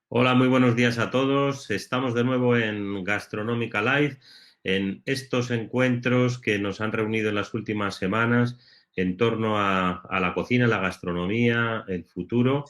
Hola, muy buenos días a todos. Estamos de nuevo en Gastronómica Live, en estos encuentros que nos han reunido en las últimas semanas en torno a la cocina, la gastronomía, el futuro,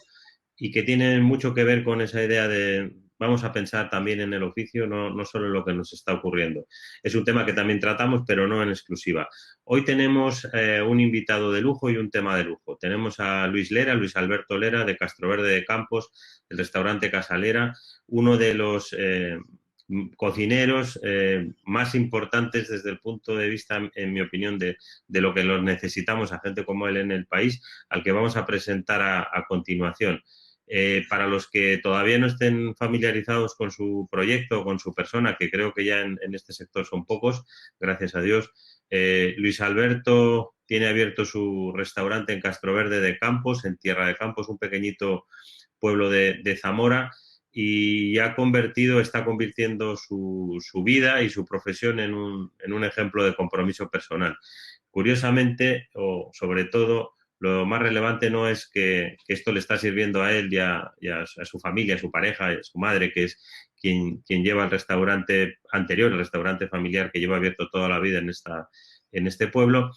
y que tienen mucho que ver con esa idea de vamos a pensar también en el oficio, no solo en lo que nos está ocurriendo. Es un tema que también tratamos, pero no en exclusiva. Hoy tenemos un invitado de lujo y un tema de lujo. Tenemos a Luis Lera, Luis Alberto Lera, de Castroverde de Campos, el restaurante Casalera, uno de los cocineros más importantes desde el punto de vista, en mi opinión, de lo que los necesitamos a gente como él en el país, al que vamos a presentar a continuación. Para los que todavía no estén familiarizados con su proyecto, con su persona, que creo que ya en este sector son pocos, gracias a Dios, Luis Alberto tiene abierto su restaurante en Castroverde de Campos, en Tierra de Campos, un pequeñito pueblo de Zamora, y está convirtiendo su vida y su profesión en un ejemplo de compromiso personal. Curiosamente, o sobre todo, lo más relevante no es que esto le está sirviendo a él y a su familia, a su pareja, a su madre, que es quien lleva el restaurante anterior, el restaurante familiar que lleva abierto toda la vida en este pueblo,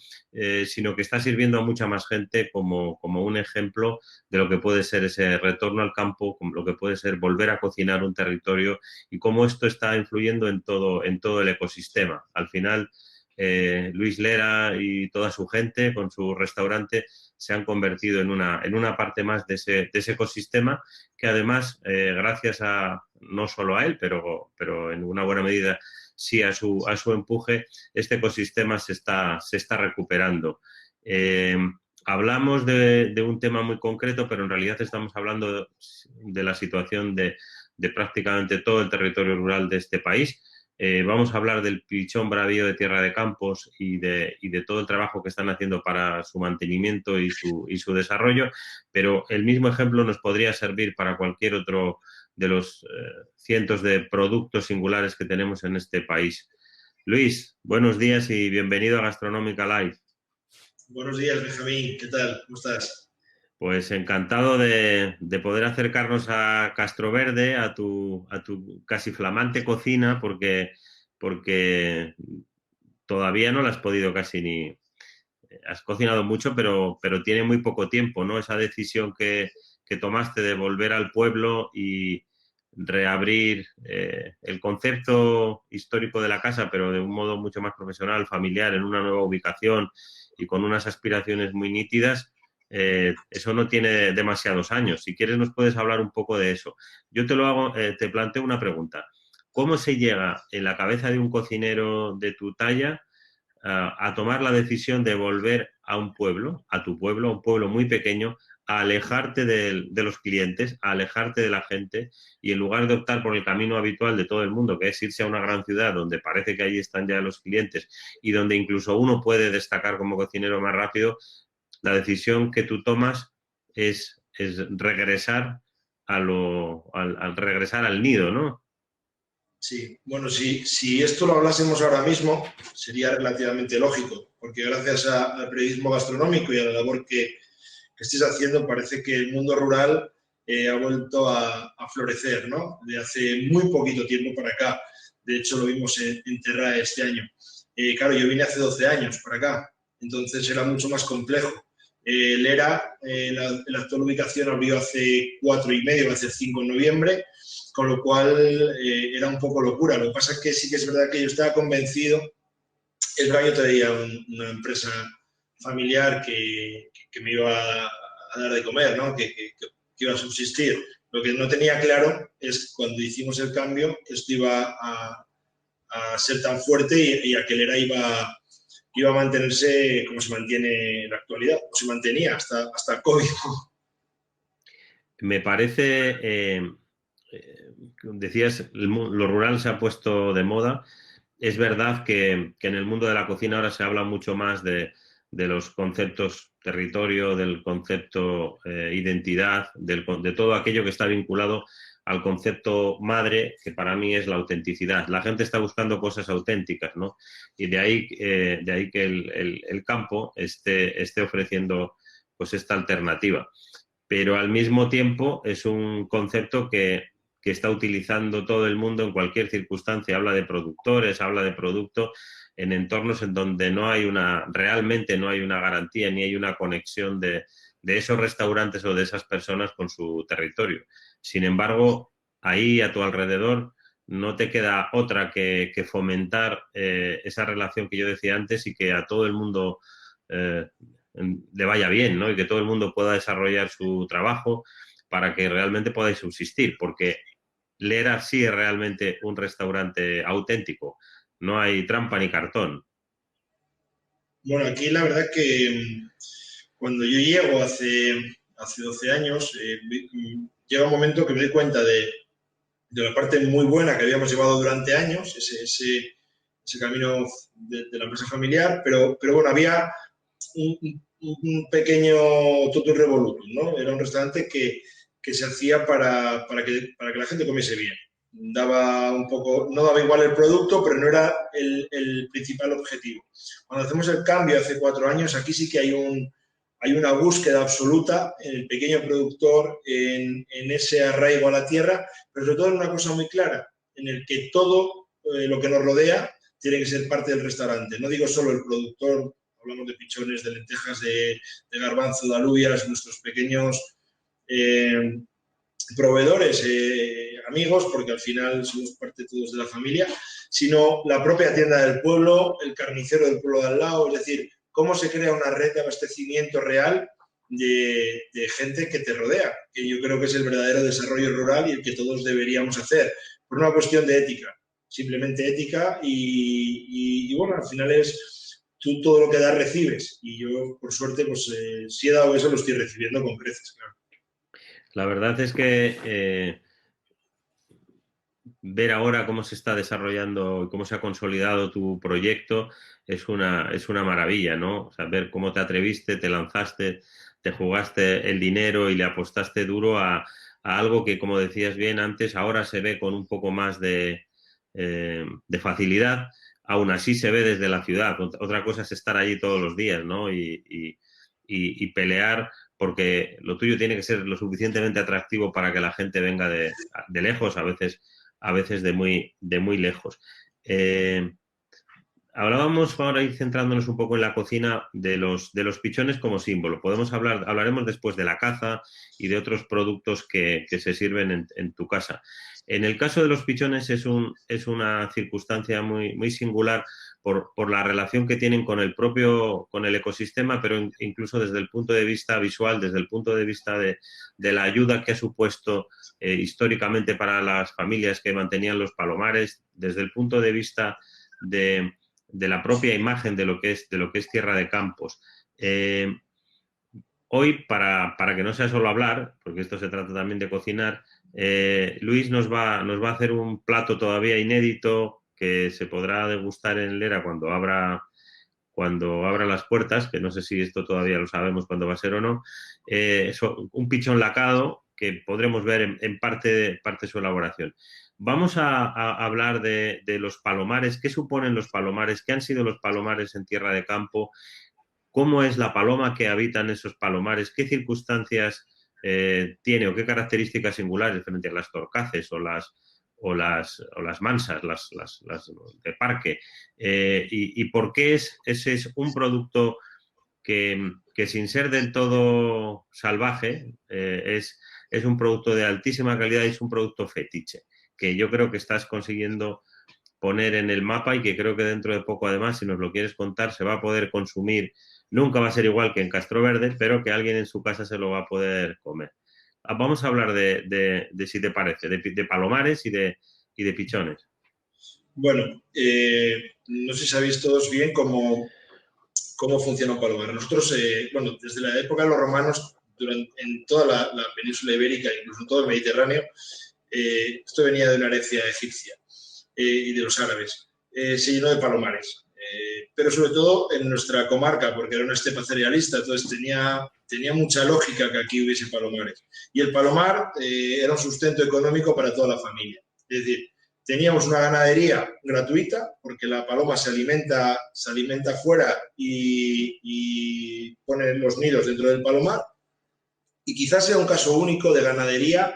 sino que está sirviendo a mucha más gente como un ejemplo de lo que puede ser ese retorno al campo, como lo que puede ser volver a cocinar un territorio y cómo esto está influyendo en todo el ecosistema. Al final, Luis Lera y toda su gente con su restaurante se han convertido en una parte más de ese ecosistema que además, gracias a no solo a él, pero en una buena medida sí a su empuje, este ecosistema se está recuperando. Hablamos de un tema muy concreto, pero en realidad estamos hablando de la situación de prácticamente todo el territorio rural de este país. Vamos a hablar del pichón bravío de Tierra de Campos y de todo el trabajo que están haciendo para su mantenimiento y su desarrollo, pero el mismo ejemplo nos podría servir para cualquier otro de los cientos de productos singulares que tenemos en este país. Luis, buenos días y bienvenido a Gastronómica Live. Buenos días, Benjamín. ¿Qué tal? ¿Cómo estás? Pues encantado de poder acercarnos a Castroverde, a tu casi flamante cocina, porque todavía no la has podido casi ni... Has cocinado mucho, pero tiene muy poco tiempo, ¿no? Esa decisión que tomaste de volver al pueblo y reabrir el concepto histórico de la casa, pero de un modo mucho más profesional, familiar, en una nueva ubicación y con unas aspiraciones muy nítidas, eso no tiene demasiados años. Si quieres nos puedes hablar un poco de eso. Yo te lo hago, te planteo una pregunta. ¿Cómo se llega en la cabeza de un cocinero de tu talla a tomar la decisión de volver a un pueblo, a tu pueblo, a un pueblo muy pequeño, a alejarte de los clientes, a alejarte de la gente y en lugar de optar por el camino habitual de todo el mundo, que es irse a una gran ciudad donde parece que ahí están ya los clientes y donde incluso uno puede destacar como cocinero más rápido, la decisión que tú tomas es regresar al regresar al nido, ¿no? Sí, bueno, si esto lo hablásemos ahora mismo, sería relativamente lógico, porque gracias al periodismo gastronómico y a la labor que estés haciendo, parece que el mundo rural ha vuelto a florecer, ¿no? De hace muy poquito tiempo para acá. De hecho, lo vimos en Terra este año. Claro, yo vine hace 12 años para acá, entonces era mucho más complejo. Lera, la actual ubicación abrió hace 4 y medio, va a ser 5 en noviembre, con lo cual era un poco locura. Lo que pasa es que sí que es verdad que yo estaba convencido, el yo tenía una empresa familiar que me iba a dar de comer, ¿no? Que iba a subsistir. Lo que no tenía claro es cuando hicimos el cambio que esto iba a ser tan fuerte y Aquelera iba a mantenerse como se mantiene en la actualidad, o se mantenía hasta el COVID. Me parece, decías, lo rural se ha puesto de moda. Es verdad que en el mundo de la cocina ahora se habla mucho más de los conceptos territorio, del concepto identidad, de todo aquello que está vinculado al concepto madre, que para mí es la autenticidad. La gente está buscando cosas auténticas, ¿no? Y de ahí que el campo esté ofreciendo pues esta alternativa, pero al mismo tiempo es un concepto que está utilizando todo el mundo en cualquier circunstancia. Habla de productores, habla de producto en entornos en donde realmente no hay una garantía ni hay una conexión de esos restaurantes o de esas personas con su territorio. Sin embargo, ahí a tu alrededor no te queda otra que fomentar esa relación que yo decía antes y que a todo el mundo le vaya bien, ¿no? Y que todo el mundo pueda desarrollar su trabajo para que realmente podáis subsistir, porque Lera sí es realmente un restaurante auténtico, no hay trampa ni cartón. Bueno, aquí la verdad que cuando yo llego hace 12 años, llega un momento que me doy cuenta de la parte muy buena que habíamos llevado durante años, ese camino de la empresa familiar, pero bueno, había un pequeño totum revolutum, ¿no? Era un restaurante que se hacía para que la gente comiese bien. Daba un poco, no daba igual el producto, pero no era el principal objetivo. Cuando hacemos el cambio hace 4 años, aquí sí que hay una búsqueda absoluta en el pequeño productor, en ese arraigo a la tierra, pero sobre todo en una cosa muy clara, en el que todo lo que nos rodea tiene que ser parte del restaurante. No digo solo el productor, hablamos de pichones, de lentejas, de garbanzo, de alubias, nuestros pequeños proveedores, amigos, porque al final somos parte todos de la familia, sino la propia tienda del pueblo, el carnicero del pueblo de al lado, es decir, cómo se crea una red de abastecimiento real de gente que te rodea, que yo creo que es el verdadero desarrollo rural y el que todos deberíamos hacer, por una cuestión de ética, simplemente ética y bueno, al final es tú todo lo que das recibes y yo por suerte pues si he dado eso lo estoy recibiendo con creces, claro. La verdad es que ver ahora cómo se está desarrollando y cómo se ha consolidado tu proyecto es una maravilla, ¿no? O sea, ver cómo te atreviste, te lanzaste, te jugaste el dinero y le apostaste duro a algo que, como decías bien antes, ahora se ve con un poco más de facilidad. Aún así se ve desde la ciudad. Otra cosa es estar allí todos los días, ¿no? Y pelear porque lo tuyo tiene que ser lo suficientemente atractivo para que la gente venga de lejos, a veces de muy lejos. Hablábamos, ahora ir centrándonos un poco en la cocina, de los pichones como símbolo. Hablaremos después de la caza y de otros productos que se sirven en tu casa. En el caso de los pichones es una circunstancia muy singular por la relación que tienen con el ecosistema, pero incluso desde el punto de vista visual, desde el punto de vista de la ayuda que ha supuesto históricamente para las familias que mantenían los palomares, desde el punto de vista de la propia imagen de lo que es Tierra de Campos. Hoy, para que no sea solo hablar, porque esto se trata también de cocinar, Luis nos va a hacer un plato todavía inédito que se podrá degustar en Lera cuando abra las puertas, que no sé si esto todavía lo sabemos cuándo va a ser o no, un pichón lacado que podremos ver en parte su elaboración. Vamos a hablar de los palomares. ¿Qué suponen los palomares? ¿Qué han sido los palomares en Tierra de Campo? ¿Cómo es la paloma que habita en esos palomares? ¿Qué circunstancias tiene o qué características singulares frente a las torcaces o las mansas, las de parque? Y por qué ese es un producto que sin ser del todo salvaje es un producto de altísima calidad y es un producto fetiche, que yo creo que estás consiguiendo poner en el mapa y que creo que dentro de poco, además, si nos lo quieres contar, se va a poder consumir. Nunca va a ser igual que en Castroverde, pero que alguien en su casa se lo va a poder comer. Vamos a hablar de si te parece, de palomares y de pichones. Bueno, no sé si sabéis todos bien cómo funciona un palomar. Nosotros, bueno, desde la época de los romanos, en toda la península ibérica, incluso en todo el Mediterráneo, esto venía de la herencia egipcia y de los árabes, se llenó de palomares. Pero sobre todo en nuestra comarca, porque era una estepa cerealista, entonces tenía mucha lógica que aquí hubiese palomares. Y el palomar era un sustento económico para toda la familia. Es decir, teníamos una ganadería gratuita, porque la paloma se alimenta fuera y pone los nidos dentro del palomar. Y quizás sea un caso único de ganadería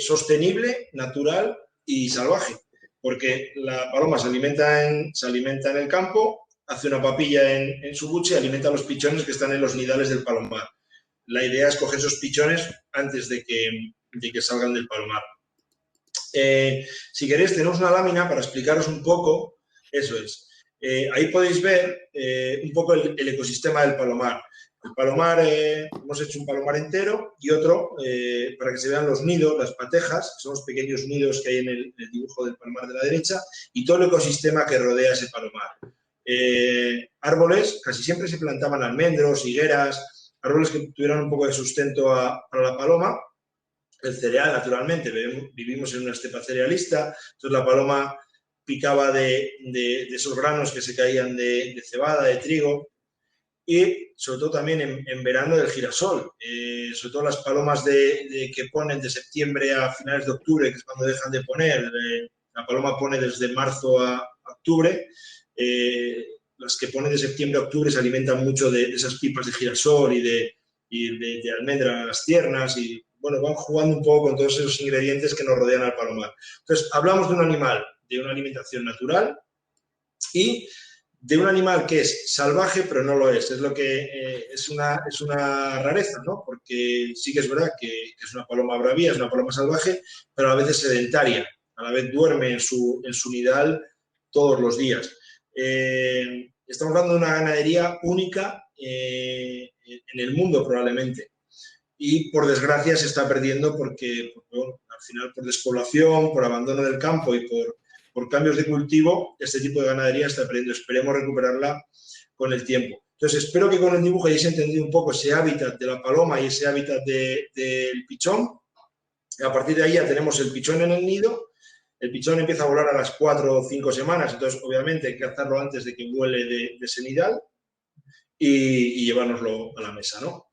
sostenible, natural y salvaje, porque la paloma se alimenta en el campo, hace una papilla en su buche y alimenta a los pichones que están en los nidales del palomar. La idea es coger esos pichones antes de que salgan del palomar. Si queréis, tenemos una lámina para explicaros un poco, eso es. Ahí podéis ver un poco el ecosistema del palomar. El palomar, hemos hecho un palomar entero y otro para que se vean los nidos, las patejas, son los pequeños nidos que hay en el dibujo del palomar de la derecha, y todo el ecosistema que rodea ese palomar. Árboles, casi siempre se plantaban almendros, higueras, árboles que tuvieran un poco de sustento para la paloma. El cereal, naturalmente, vivimos en una estepa cerealista, entonces la paloma picaba de esos granos que se caían de cebada, de trigo, y sobre todo también en verano del girasol, sobre todo las palomas que ponen de septiembre a finales de octubre, que es cuando dejan de poner, la paloma pone desde marzo a octubre, las que ponen de septiembre a octubre se alimentan mucho de esas pipas de girasol y de almendras tiernas y bueno, van jugando un poco con todos esos ingredientes que nos rodean al palomar. Entonces, hablamos de un animal de una alimentación natural y de un animal que es salvaje, pero no lo es. Es lo que es una rareza, ¿no? Porque sí que es verdad que es una paloma bravía, es una paloma salvaje, pero a veces sedentaria. A la vez duerme en su nidal todos los días. Estamos hablando de una ganadería única en el mundo, probablemente. Y por desgracia se está perdiendo porque bueno, al final por despoblación, por abandono del campo y por cambios de cultivo, este tipo de ganadería está perdiendo. Esperemos recuperarla con el tiempo. Entonces espero que con el dibujo hayáis entendido un poco ese hábitat de la paloma y ese hábitat del pichón. A partir de ahí ya tenemos el pichón en el nido. El pichón empieza a volar a las 4 o 5 semanas, entonces obviamente hay que cazarlo antes de que vuele de ese nidal y llevárnoslo a la mesa, ¿no?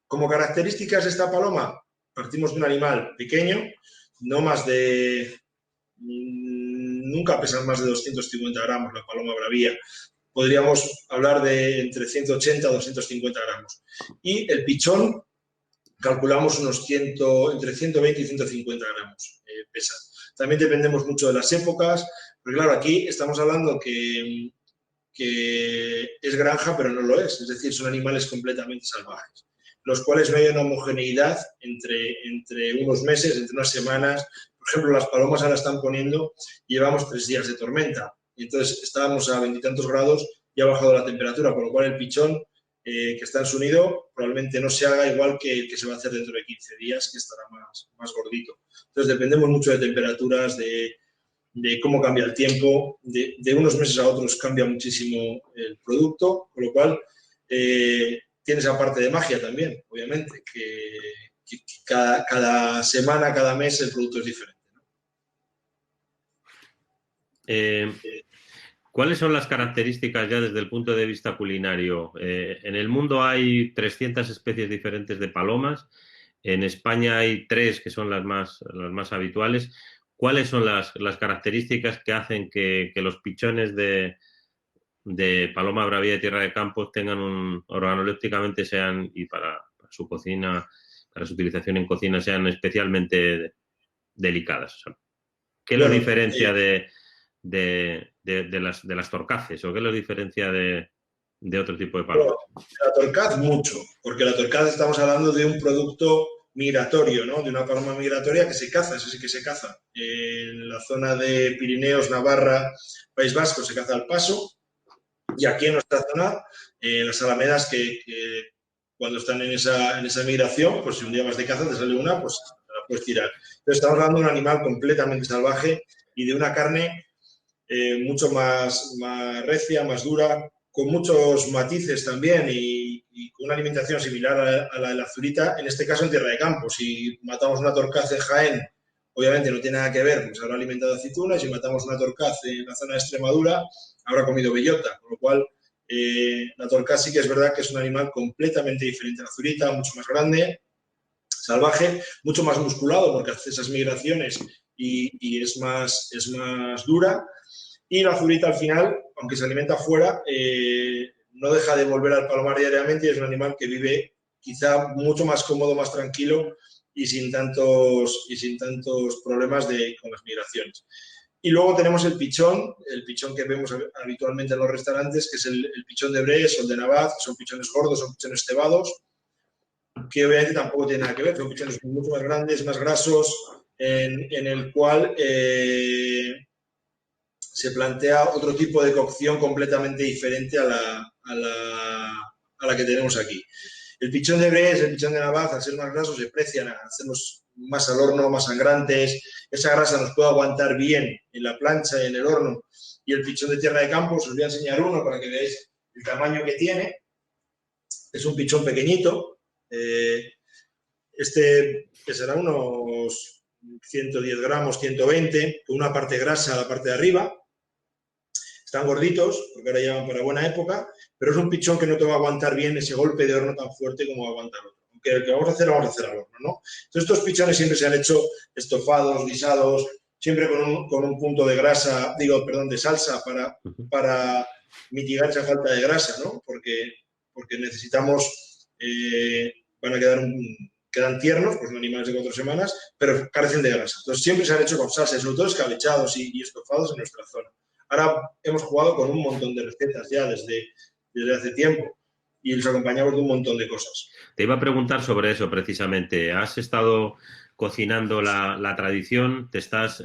Como características de esta paloma, partimos de un animal pequeño, no más de... Nunca pesan más de 250 gramos la paloma bravía. Podríamos hablar de entre 180 y 250 gramos. Y el pichón, calculamos entre 120 y 150 gramos pesa. También dependemos mucho de las épocas, porque claro, aquí estamos hablando que es granja, pero no lo es. Es decir, son animales completamente salvajes, los cuales no hay una homogeneidad entre unos meses, entre unas semanas. Por ejemplo, las palomas ahora están poniendo, llevamos 3 días de tormenta, y entonces estábamos a 20 y tantos grados y ha bajado la temperatura, por lo cual el pichón que está en su nido probablemente no se haga igual que el que se va a hacer dentro de 15 días, que estará más gordito. Entonces dependemos mucho de temperaturas, de cómo cambia el tiempo, de unos meses a otros cambia muchísimo el producto, con lo cual tiene esa parte de magia también, obviamente, que cada semana, cada mes el producto es diferente, ¿no? ¿Cuáles son las características ya desde el punto de vista culinario? En el mundo hay 300 especies diferentes de palomas, en España hay 3 que son las más habituales. ¿Cuáles son las características que hacen que los pichones de paloma bravía de tierra de campos tengan organolépticamente sean, y para su cocina, para su utilización en cocina, sean especialmente delicadas? O sea, ¿qué los diferencia de las torcaces o qué los diferencia de otro tipo de palomas? La torcaz mucho, porque la torcaz estamos hablando de un producto migratorio, ¿no? De una paloma migratoria que se caza, eso sí que se caza. En la zona de Pirineos, Navarra, País Vasco se caza al paso, y aquí en nuestra zona, las alamedas que cuando están en esa migración, pues si un día vas de caza te sale una, pues la puedes tirar. Entonces estamos hablando de un animal completamente salvaje y de una carne mucho más recia, más dura, con muchos matices también y con una alimentación similar a la de la zurita, en este caso en tierra de campo. Si matamos una torcaz en Jaén, obviamente no tiene nada que ver, pues habrá alimentado aceituna, y si matamos una torcaz en la zona de Extremadura, habrá comido bellota, con lo cual la torcaz sí que es verdad que es un animal completamente diferente a la zurita, mucho más grande, salvaje, mucho más musculado porque hace esas migraciones y es más dura. Y la zurita al final, aunque se alimenta fuera, no deja de volver al palomar diariamente y es un animal que vive quizá mucho más cómodo, más tranquilo y sin tantos problemas con las migraciones. Y luego tenemos el pichón que vemos habitualmente en los restaurantes, que es el pichón de Bresse o el de Navaz, son pichones gordos, son pichones cebados, que obviamente tampoco tienen nada que ver, son pichones mucho más grandes, más grasos, en el cual se plantea otro tipo de cocción completamente diferente a la que tenemos aquí. El pichón de Bresse, el pichón de Navaz, al ser más grasos, se precian a hacerlos más al horno, más sangrantes. Esa grasa nos puede aguantar bien en la plancha y en el horno. Y el pichón de tierra de campo, os voy a enseñar uno para que veáis el tamaño que tiene. Es un pichón pequeñito. Este pesará unos 110 gramos, 120, con una parte grasa a la parte de arriba. Están gorditos, porque ahora llevan para buena época, pero es un pichón que no te va a aguantar bien ese golpe de horno tan fuerte como va a aguantar otro. Aunque el que vamos a hacer al horno, ¿no? Entonces, estos pichones siempre se han hecho estofados, guisados, siempre con un punto de grasa, de salsa para mitigar esa falta de grasa, ¿no? Porque necesitamos, quedan tiernos, pues son animales de 4 semanas, pero carecen de grasa. Entonces, siempre se han hecho con salsa, sobre todo escabechados y estofados en nuestra zona. Ahora hemos jugado con un montón de recetas ya desde hace tiempo y los acompañamos de un montón de cosas. Te iba a preguntar sobre eso precisamente. ¿Has estado cocinando la tradición? ¿Te estás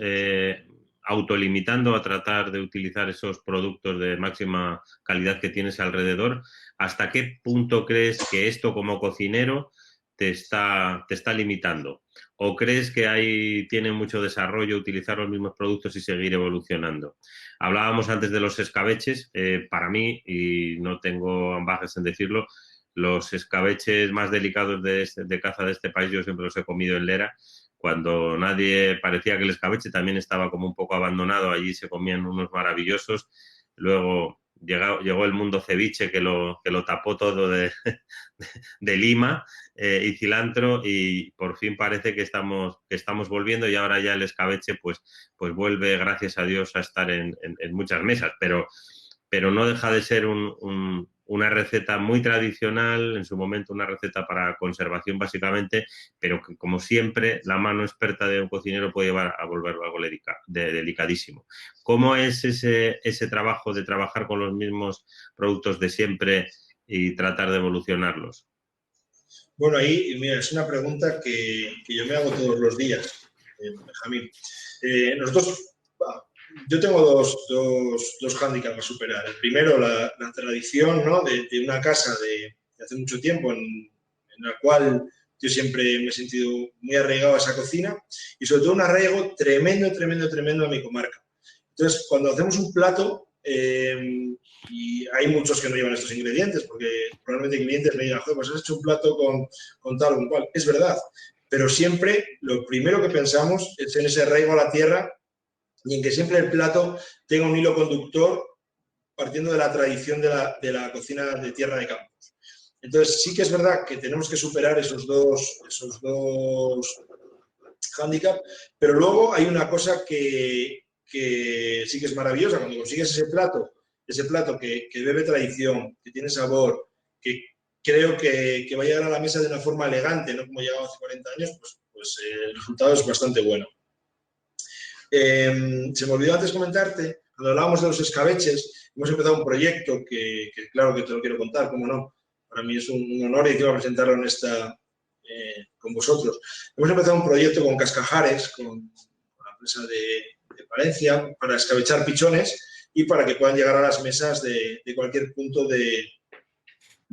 autolimitando a tratar de utilizar esos productos de máxima calidad que tienes alrededor? ¿Hasta qué punto crees que esto como cocinero te está limitando? ¿O crees que tiene mucho desarrollo utilizar los mismos productos y seguir evolucionando? Hablábamos antes de los escabeches. Para mí, y no tengo ambajes en decirlo, los escabeches más delicados de caza de este país yo siempre los he comido en Lera. Cuando nadie parecía que el escabeche también estaba como un poco abandonado, allí se comían unos maravillosos. Luego llegó el mundo ceviche que lo tapó todo de lima y cilantro, y por fin parece que estamos volviendo, y ahora ya el escabeche pues vuelve, gracias a Dios, a estar en muchas mesas, pero no deja de ser una receta muy tradicional, en su momento una receta para conservación básicamente, pero que, como siempre, la mano experta de un cocinero puede llevar a volverlo algo delicadísimo. ¿Cómo es ese trabajo de trabajar con los mismos productos de siempre y tratar de evolucionarlos? Bueno, ahí, mira, es una pregunta que yo me hago todos los días, Benjamín. Yo tengo dos hándicaps a superar. El primero, la tradición, ¿no?, de una casa de hace mucho tiempo en la cual yo siempre me he sentido muy arraigado a esa cocina, y sobre todo un arraigo tremendo a mi comarca. Entonces, cuando hacemos un plato, y hay muchos que no llevan estos ingredientes, porque probablemente clientes me digan, joder, pues has hecho un plato con tal o con cual. Es verdad, pero siempre lo primero que pensamos es en ese arraigo a la tierra y en que siempre el plato tenga un hilo conductor partiendo de la tradición de la cocina de tierra de campos. Entonces, sí que es verdad que tenemos que superar esos dos hándicaps, pero luego hay una cosa que sí que es maravillosa. Cuando consigues ese plato que bebe tradición, que tiene sabor, que creo que va a llegar a la mesa de una forma elegante, no como llegaba hace 40 años, pues el resultado es bastante bueno. Se me olvidó antes comentarte, cuando hablábamos de los escabeches, hemos empezado un proyecto que claro que te lo quiero contar, cómo no. Para mí es un honor y quiero presentarlo con vosotros. Hemos empezado un proyecto con Cascajares, con la empresa de Palencia, para escabechar pichones y para que puedan llegar a las mesas de cualquier punto de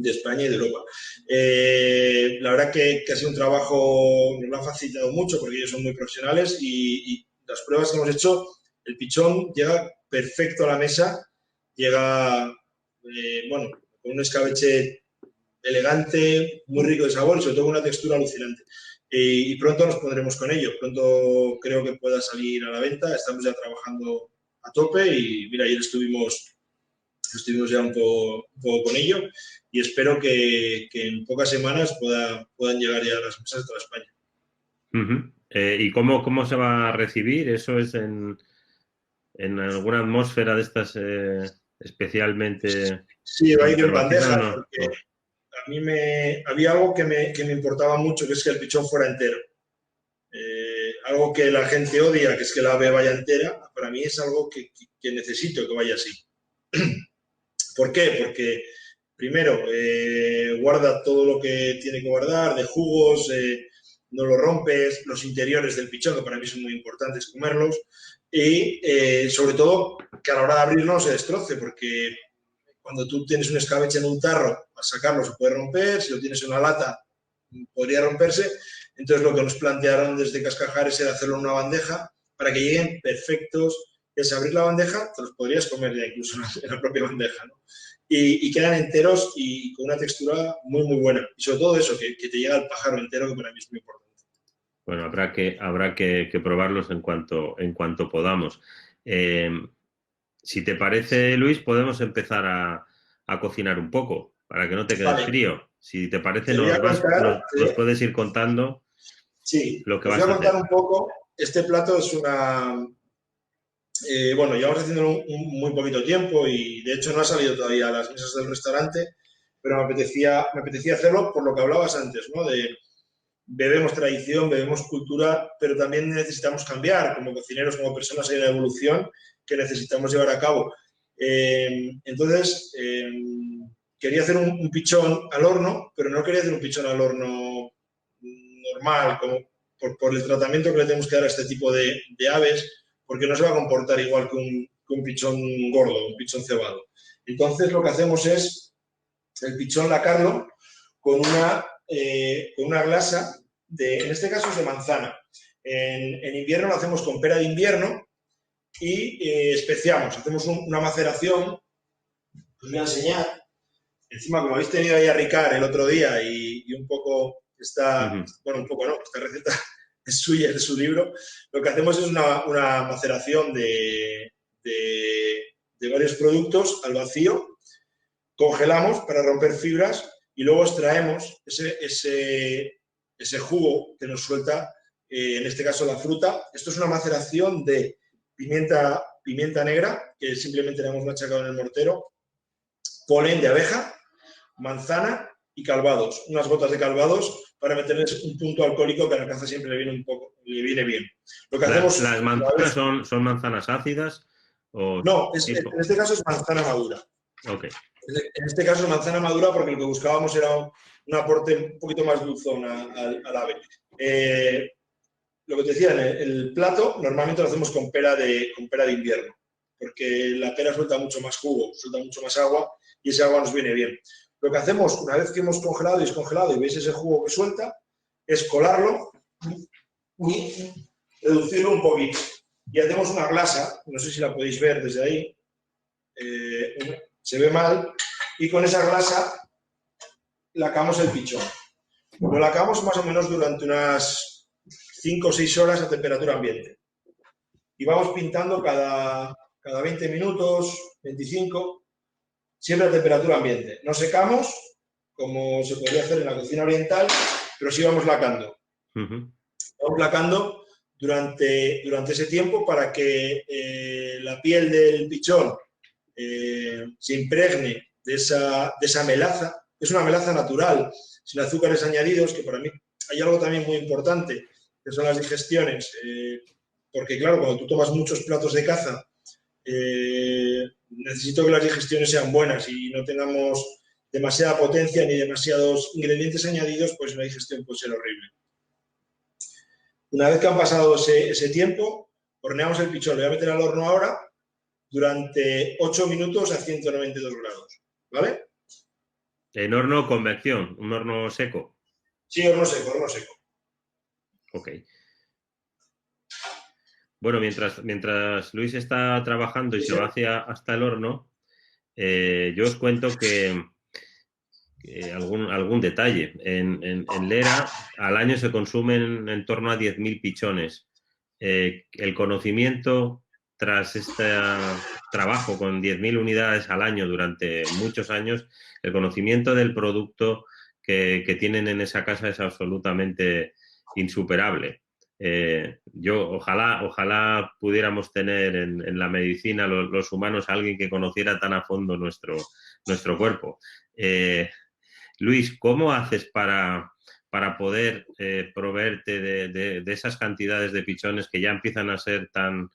España y de Europa. La verdad que ha sido un trabajo, nos lo ha facilitado mucho porque ellos son muy profesionales y las pruebas que hemos hecho, el pichón llega perfecto a la mesa, llega, con un escabeche elegante, muy rico de sabor y sobre todo con una textura alucinante. Y pronto nos pondremos con ello, pronto creo que pueda salir a la venta, estamos ya trabajando a tope y mira, ayer estuvimos ya un poco con ello y espero que en pocas semanas puedan llegar ya a las mesas de toda España. Uh-huh. ¿Y cómo se va a recibir? ¿Eso es en alguna atmósfera de estas especialmente? Sí, va a ir en bandeja, ¿no? porque a mí había algo que me importaba mucho, que es que el pichón fuera entero. algo que la gente odia, que es que la ave vaya entera, para mí es algo que necesito que vaya así. ¿Por qué? Porque, primero, guarda todo lo que tiene que guardar, de jugos, no lo rompes, los interiores del pichón, que para mí son muy importantes comerlos, y sobre todo que a la hora de abrirlo no se destroce, porque cuando tú tienes un escabeche en un tarro, al sacarlo se puede romper, si lo tienes en una lata podría romperse. Entonces lo que nos plantearon desde Cascajares era hacerlo en una bandeja para que lleguen perfectos. Es abrir la bandeja, te los podrías comer ya incluso en la propia bandeja, ¿no? Y quedan enteros y con una textura muy, muy buena. Y sobre todo eso, que te llega el pájaro entero, que para mí es muy importante. Bueno, habrá que probarlos en cuanto podamos. Si te parece, Luis, podemos empezar a cocinar un poco, para que no te quedes frío. Si te parece, Te voy a contar, nos puedes ir contando lo que os vas voy a a contar hacer. un poco. Este plato es una... bueno, llevamos haciéndolo muy poquito tiempo y de hecho no ha salido todavía a las mesas del restaurante, pero me apetecía hacerlo por lo que hablabas antes, ¿no? De bebemos tradición, bebemos cultura, pero también necesitamos cambiar como cocineros, como personas, hay una evolución que necesitamos llevar a cabo. Entonces, quería hacer un pichón al horno, pero no quería hacer un pichón al horno normal, como por el tratamiento que le tenemos que dar a este tipo de aves, porque no se va a comportar igual que un pichón gordo, un pichón cebado. Entonces, lo que hacemos es el pichón lacarlo con una glasa, en este caso es de manzana. En invierno lo hacemos con pera de invierno y especiamos, hacemos una maceración. Os voy a enseñar. Encima, como habéis tenido ahí a Ricard el otro día y un poco bueno, un poco no, esta receta es suya, es de su libro, lo que hacemos es una maceración de varios productos al vacío, congelamos para romper fibras y luego extraemos ese jugo que nos suelta, en este caso la fruta. Esto es una maceración de pimienta negra, que simplemente la hemos machacado en el mortero, polen de abeja, manzana y calvados, unas gotas de calvados para meterles un punto alcohólico que a la caza siempre le viene bien. Lo que hacemos, ¿Las manzanas son manzanas ácidas? No, en este caso es manzana madura. Okay. En este caso es manzana madura porque lo que buscábamos era un aporte un poquito más dulzón al ave. Lo que te decía, el plato normalmente lo hacemos con pera de invierno, porque la pera suelta mucho más jugo, suelta mucho más agua y ese agua nos viene bien. Lo que hacemos, una vez que hemos congelado y descongelado y veis ese jugo que suelta, es colarlo y reducirlo un poquito. Y hacemos una glasa, no sé si la podéis ver desde ahí, se ve mal, y con esa glasa lacamos el pichón. Lo lacamos más o menos durante unas 5 o 6 horas a temperatura ambiente. Y vamos pintando cada 20 minutos, 25, siempre a temperatura ambiente. No secamos, como se podría hacer en la cocina oriental, pero sí vamos lacando. Vamos lacando durante ese tiempo para que la piel del pichón se impregne de esa melaza. Es una melaza natural, sin azúcares añadidos, que para mí hay algo también muy importante, que son las digestiones. Porque claro, cuando tú tomas muchos platos de caza, necesito que las digestiones sean buenas y no tengamos demasiada potencia ni demasiados ingredientes añadidos, pues la digestión puede ser horrible. Una vez que han pasado ese tiempo, horneamos el pichón. Lo voy a meter al horno ahora durante 8 minutos a 192 grados, ¿vale? ¿En horno convección? ¿Un horno seco? Sí, horno seco. Ok. Bueno, mientras Luis está trabajando y se va hasta el horno, yo os cuento que algún detalle. En Lera al año se consumen en torno a 10.000 pichones. El conocimiento tras este trabajo con 10.000 unidades al año durante muchos años, el conocimiento del producto que tienen en esa casa es absolutamente insuperable. Ojalá pudiéramos tener en la medicina, los humanos, a alguien que conociera tan a fondo nuestro cuerpo. Luis, ¿cómo haces para para poder proveerte de esas cantidades de pichones que ya empiezan a ser tan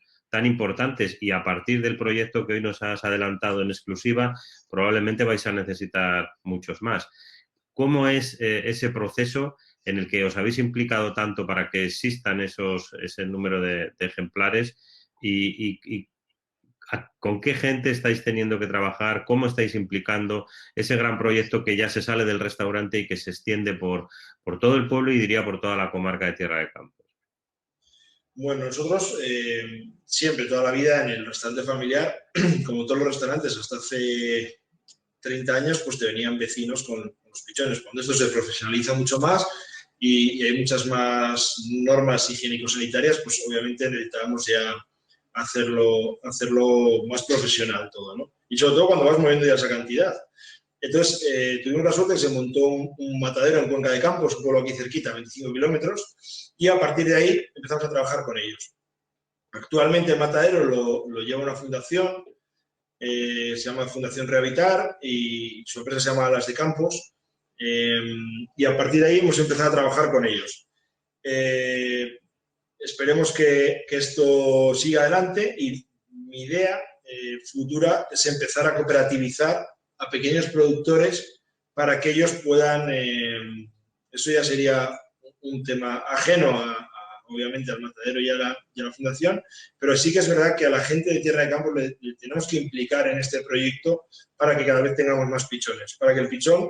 importantes, y a partir del proyecto que hoy nos has adelantado en exclusiva, probablemente vais a necesitar muchos más. ¿Cómo es ese proceso en el que os habéis implicado tanto para que existan ese número de ejemplares y con qué gente estáis teniendo que trabajar, cómo estáis implicando ese gran proyecto que ya se sale del restaurante y que se extiende por todo el pueblo y diría por toda la comarca de Tierra de Campos? Bueno, nosotros siempre, toda la vida en el restaurante familiar, como todos los restaurantes hasta hace 30 años, pues te venían vecinos con los pichones. Cuando esto se profesionaliza mucho más y hay muchas más normas higiénico-sanitarias, pues obviamente necesitábamos ya hacerlo más profesional todo, ¿no? Y sobre todo cuando vas moviendo ya esa cantidad. Entonces, tuvimos la suerte que se montó un matadero en Cuenca de Campos, un pueblo aquí cerquita, 25 kilómetros, y a partir de ahí empezamos a trabajar con ellos. Actualmente el matadero lo lleva una fundación, se llama Fundación Rehabitar, y su empresa se llama Las de Campos, y a partir de ahí hemos empezado a trabajar con ellos. Esperemos que esto siga adelante, y mi idea futura es empezar a cooperativizar a pequeños productores para que ellos puedan, eso ya sería un tema ajeno obviamente al matadero y a la fundación, pero sí que es verdad que a la gente de Tierra de Campos le tenemos que implicar en este proyecto para que cada vez tengamos más pichones, para que el pichón,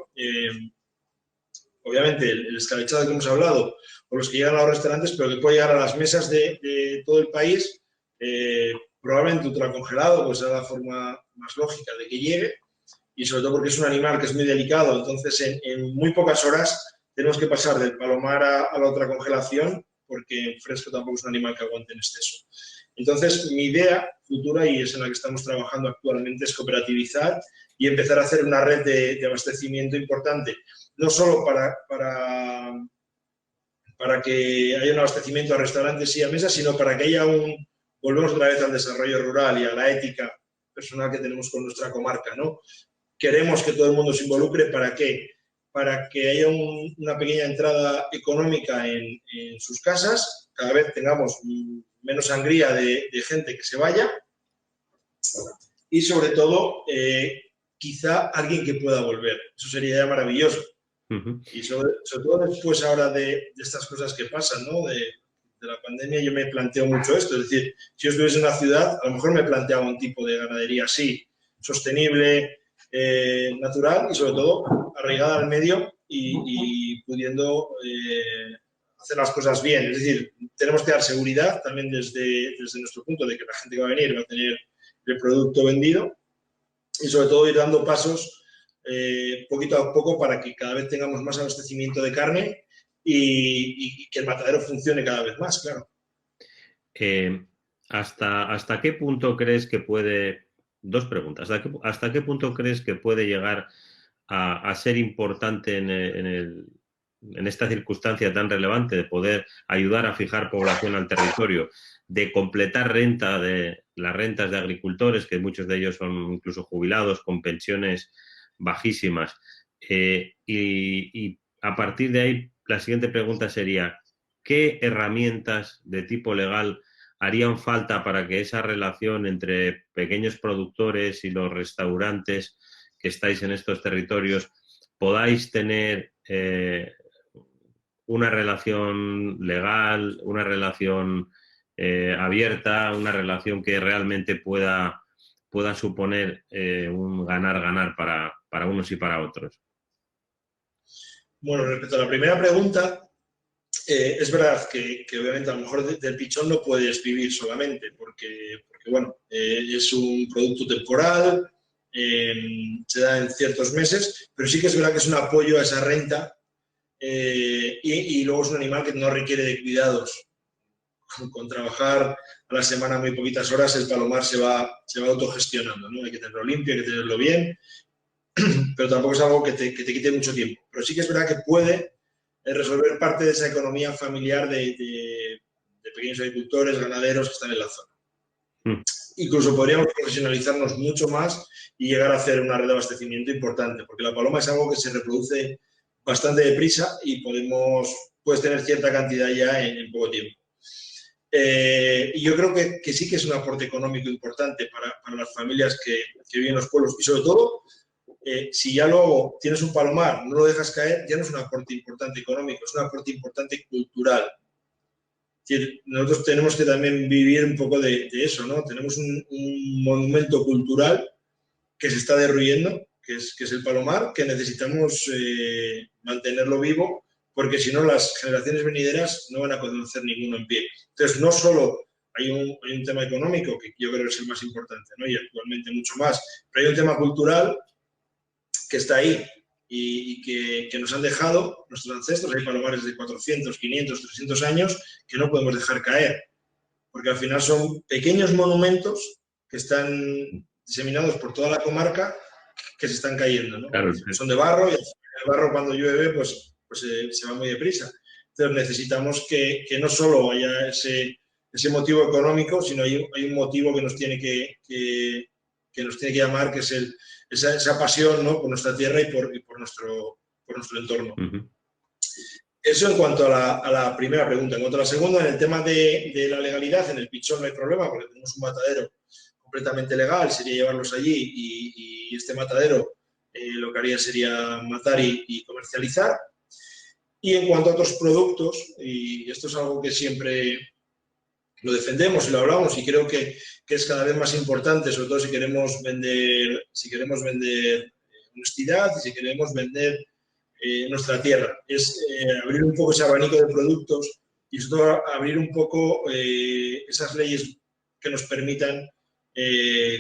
obviamente el escabechado que hemos hablado, o los que llegan a los restaurantes, pero que puede llegar a las mesas de todo el país, probablemente ultracongelado, pues es la forma más lógica de que llegue, y sobre todo porque es un animal que es muy delicado, entonces en muy pocas horas tenemos que pasar del palomar a la ultracongelación, porque en fresco tampoco es un animal que aguante en exceso. Entonces, mi idea futura, y es en la que estamos trabajando actualmente, es cooperativizar y empezar a hacer una red de abastecimiento importante, no solo para que haya un abastecimiento a restaurantes y a mesas, sino para que haya volvemos otra vez al desarrollo rural y a la ética personal que tenemos con nuestra comarca, ¿no? Queremos que todo el mundo se involucre. ¿Para qué? Para que haya una pequeña entrada económica en sus casas, cada vez tengamos menos sangría de gente que se vaya, y sobre todo, quizá alguien que pueda volver. Eso sería ya maravilloso. Y sobre todo después ahora de estas cosas que pasan, ¿no? De la pandemia, yo me planteo mucho esto. Es decir, si yo estuviese en una ciudad, a lo mejor me planteaba un tipo de ganadería así, sostenible, natural y sobre todo arraigada al medio y pudiendo hacer las cosas bien. Es decir, tenemos que dar seguridad también desde nuestro punto de que la gente que va a venir va a tener el producto vendido, y sobre todo ir dando pasos poquito a poco para que cada vez tengamos más abastecimiento de carne y que el matadero funcione cada vez más, claro. ¿Hasta qué punto crees que puede... Dos preguntas. ¿Hasta qué punto crees que puede llegar a ser importante en esta circunstancia tan relevante de poder ayudar a fijar población al territorio, de completar las rentas de agricultores, que muchos de ellos son incluso jubilados con pensiones bajísimas? Y a partir de ahí, la siguiente pregunta sería, ¿qué herramientas de tipo legal harían falta para que esa relación entre pequeños productores y los restaurantes que estáis en estos territorios podáis tener una relación legal, una relación abierta, una relación que realmente pueda suponer un ganar-ganar para unos y para otros? Bueno, respecto a la primera pregunta, es verdad que obviamente a lo mejor del pichón no puedes vivir solamente, porque bueno, es un producto temporal, se da en ciertos meses, pero sí que es verdad que es un apoyo a esa renta, y luego es un animal que no requiere de cuidados. Con trabajar a la semana muy poquitas horas, el palomar se va autogestionando, ¿no? Hay que tenerlo limpio, hay que tenerlo bien, pero tampoco es algo que te quite mucho tiempo. Pero sí que es verdad que puede resolver parte de esa economía familiar de pequeños agricultores, ganaderos que están en la zona. Incluso podríamos profesionalizarnos mucho más y llegar a hacer una red de abastecimiento importante, porque la paloma es algo que se reproduce bastante deprisa y puedes tener cierta cantidad ya en poco tiempo. Y yo creo que sí que es un aporte económico importante para las familias que viven en los pueblos. Y sobre todo, si ya luego tienes un palomar, no lo dejas caer, ya no es un aporte importante económico, es un aporte importante cultural. Es decir, nosotros tenemos que también vivir un poco de eso, ¿no? Tenemos un monumento cultural que se está derruyendo, que es el palomar, que necesitamos mantenerlo vivo, porque si no las generaciones venideras no van a conocer ninguno en pie. Entonces, no solo hay un tema económico, que yo creo que es el más importante, ¿no? Y actualmente mucho más, pero hay un tema cultural que está ahí y que nos han dejado nuestros ancestros. Hay palomares de 400, 500, 300 años que no podemos dejar caer, porque al final son pequeños monumentos que están diseminados por toda la comarca que se están cayendo, ¿no? Claro. Son de barro y el barro cuando llueve pues se va muy deprisa. Entonces necesitamos que no solo haya ese motivo económico, sino hay un motivo que nos tiene que nos tiene que llamar, que es esa pasión, ¿no? Por nuestra tierra y por nuestro entorno. Uh-huh. Eso en cuanto a la primera pregunta. En cuanto a la segunda, en el tema de la legalidad, en el Pichón no hay problema porque tenemos un matadero completamente legal, sería llevarlos allí y este matadero lo que haría sería matar y comercializar. Y en cuanto a otros productos, y esto es algo que siempre lo defendemos y lo hablamos y creo que es cada vez más importante, sobre todo si queremos vender honestidad y si queremos vender nuestra tierra. Es abrir un poco ese abanico de productos y sobre todo abrir un poco esas leyes que nos permitan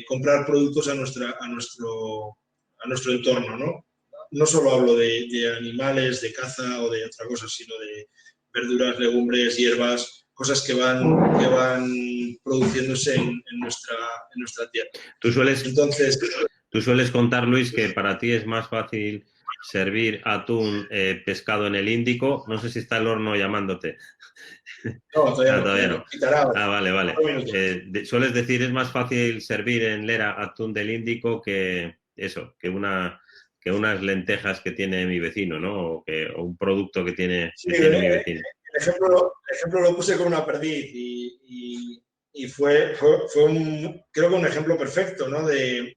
comprar productos a nuestro entorno, ¿no? No solo hablo de animales, de caza o de otra cosa, sino de verduras, legumbres, hierbas, cosas que van produciéndose en nuestra tierra. Tú sueles contar, Luis, que para ti es más fácil servir atún pescado en el Índico. No sé si está el horno llamándote. No, todavía no. Vale. Sueles decir, es más fácil servir en Lera atún del Índico que unas lentejas que tiene mi vecino, ¿no? O un producto que tiene mi vecino. El ejemplo lo puse con una perdiz y fue creo que un ejemplo perfecto, ¿no?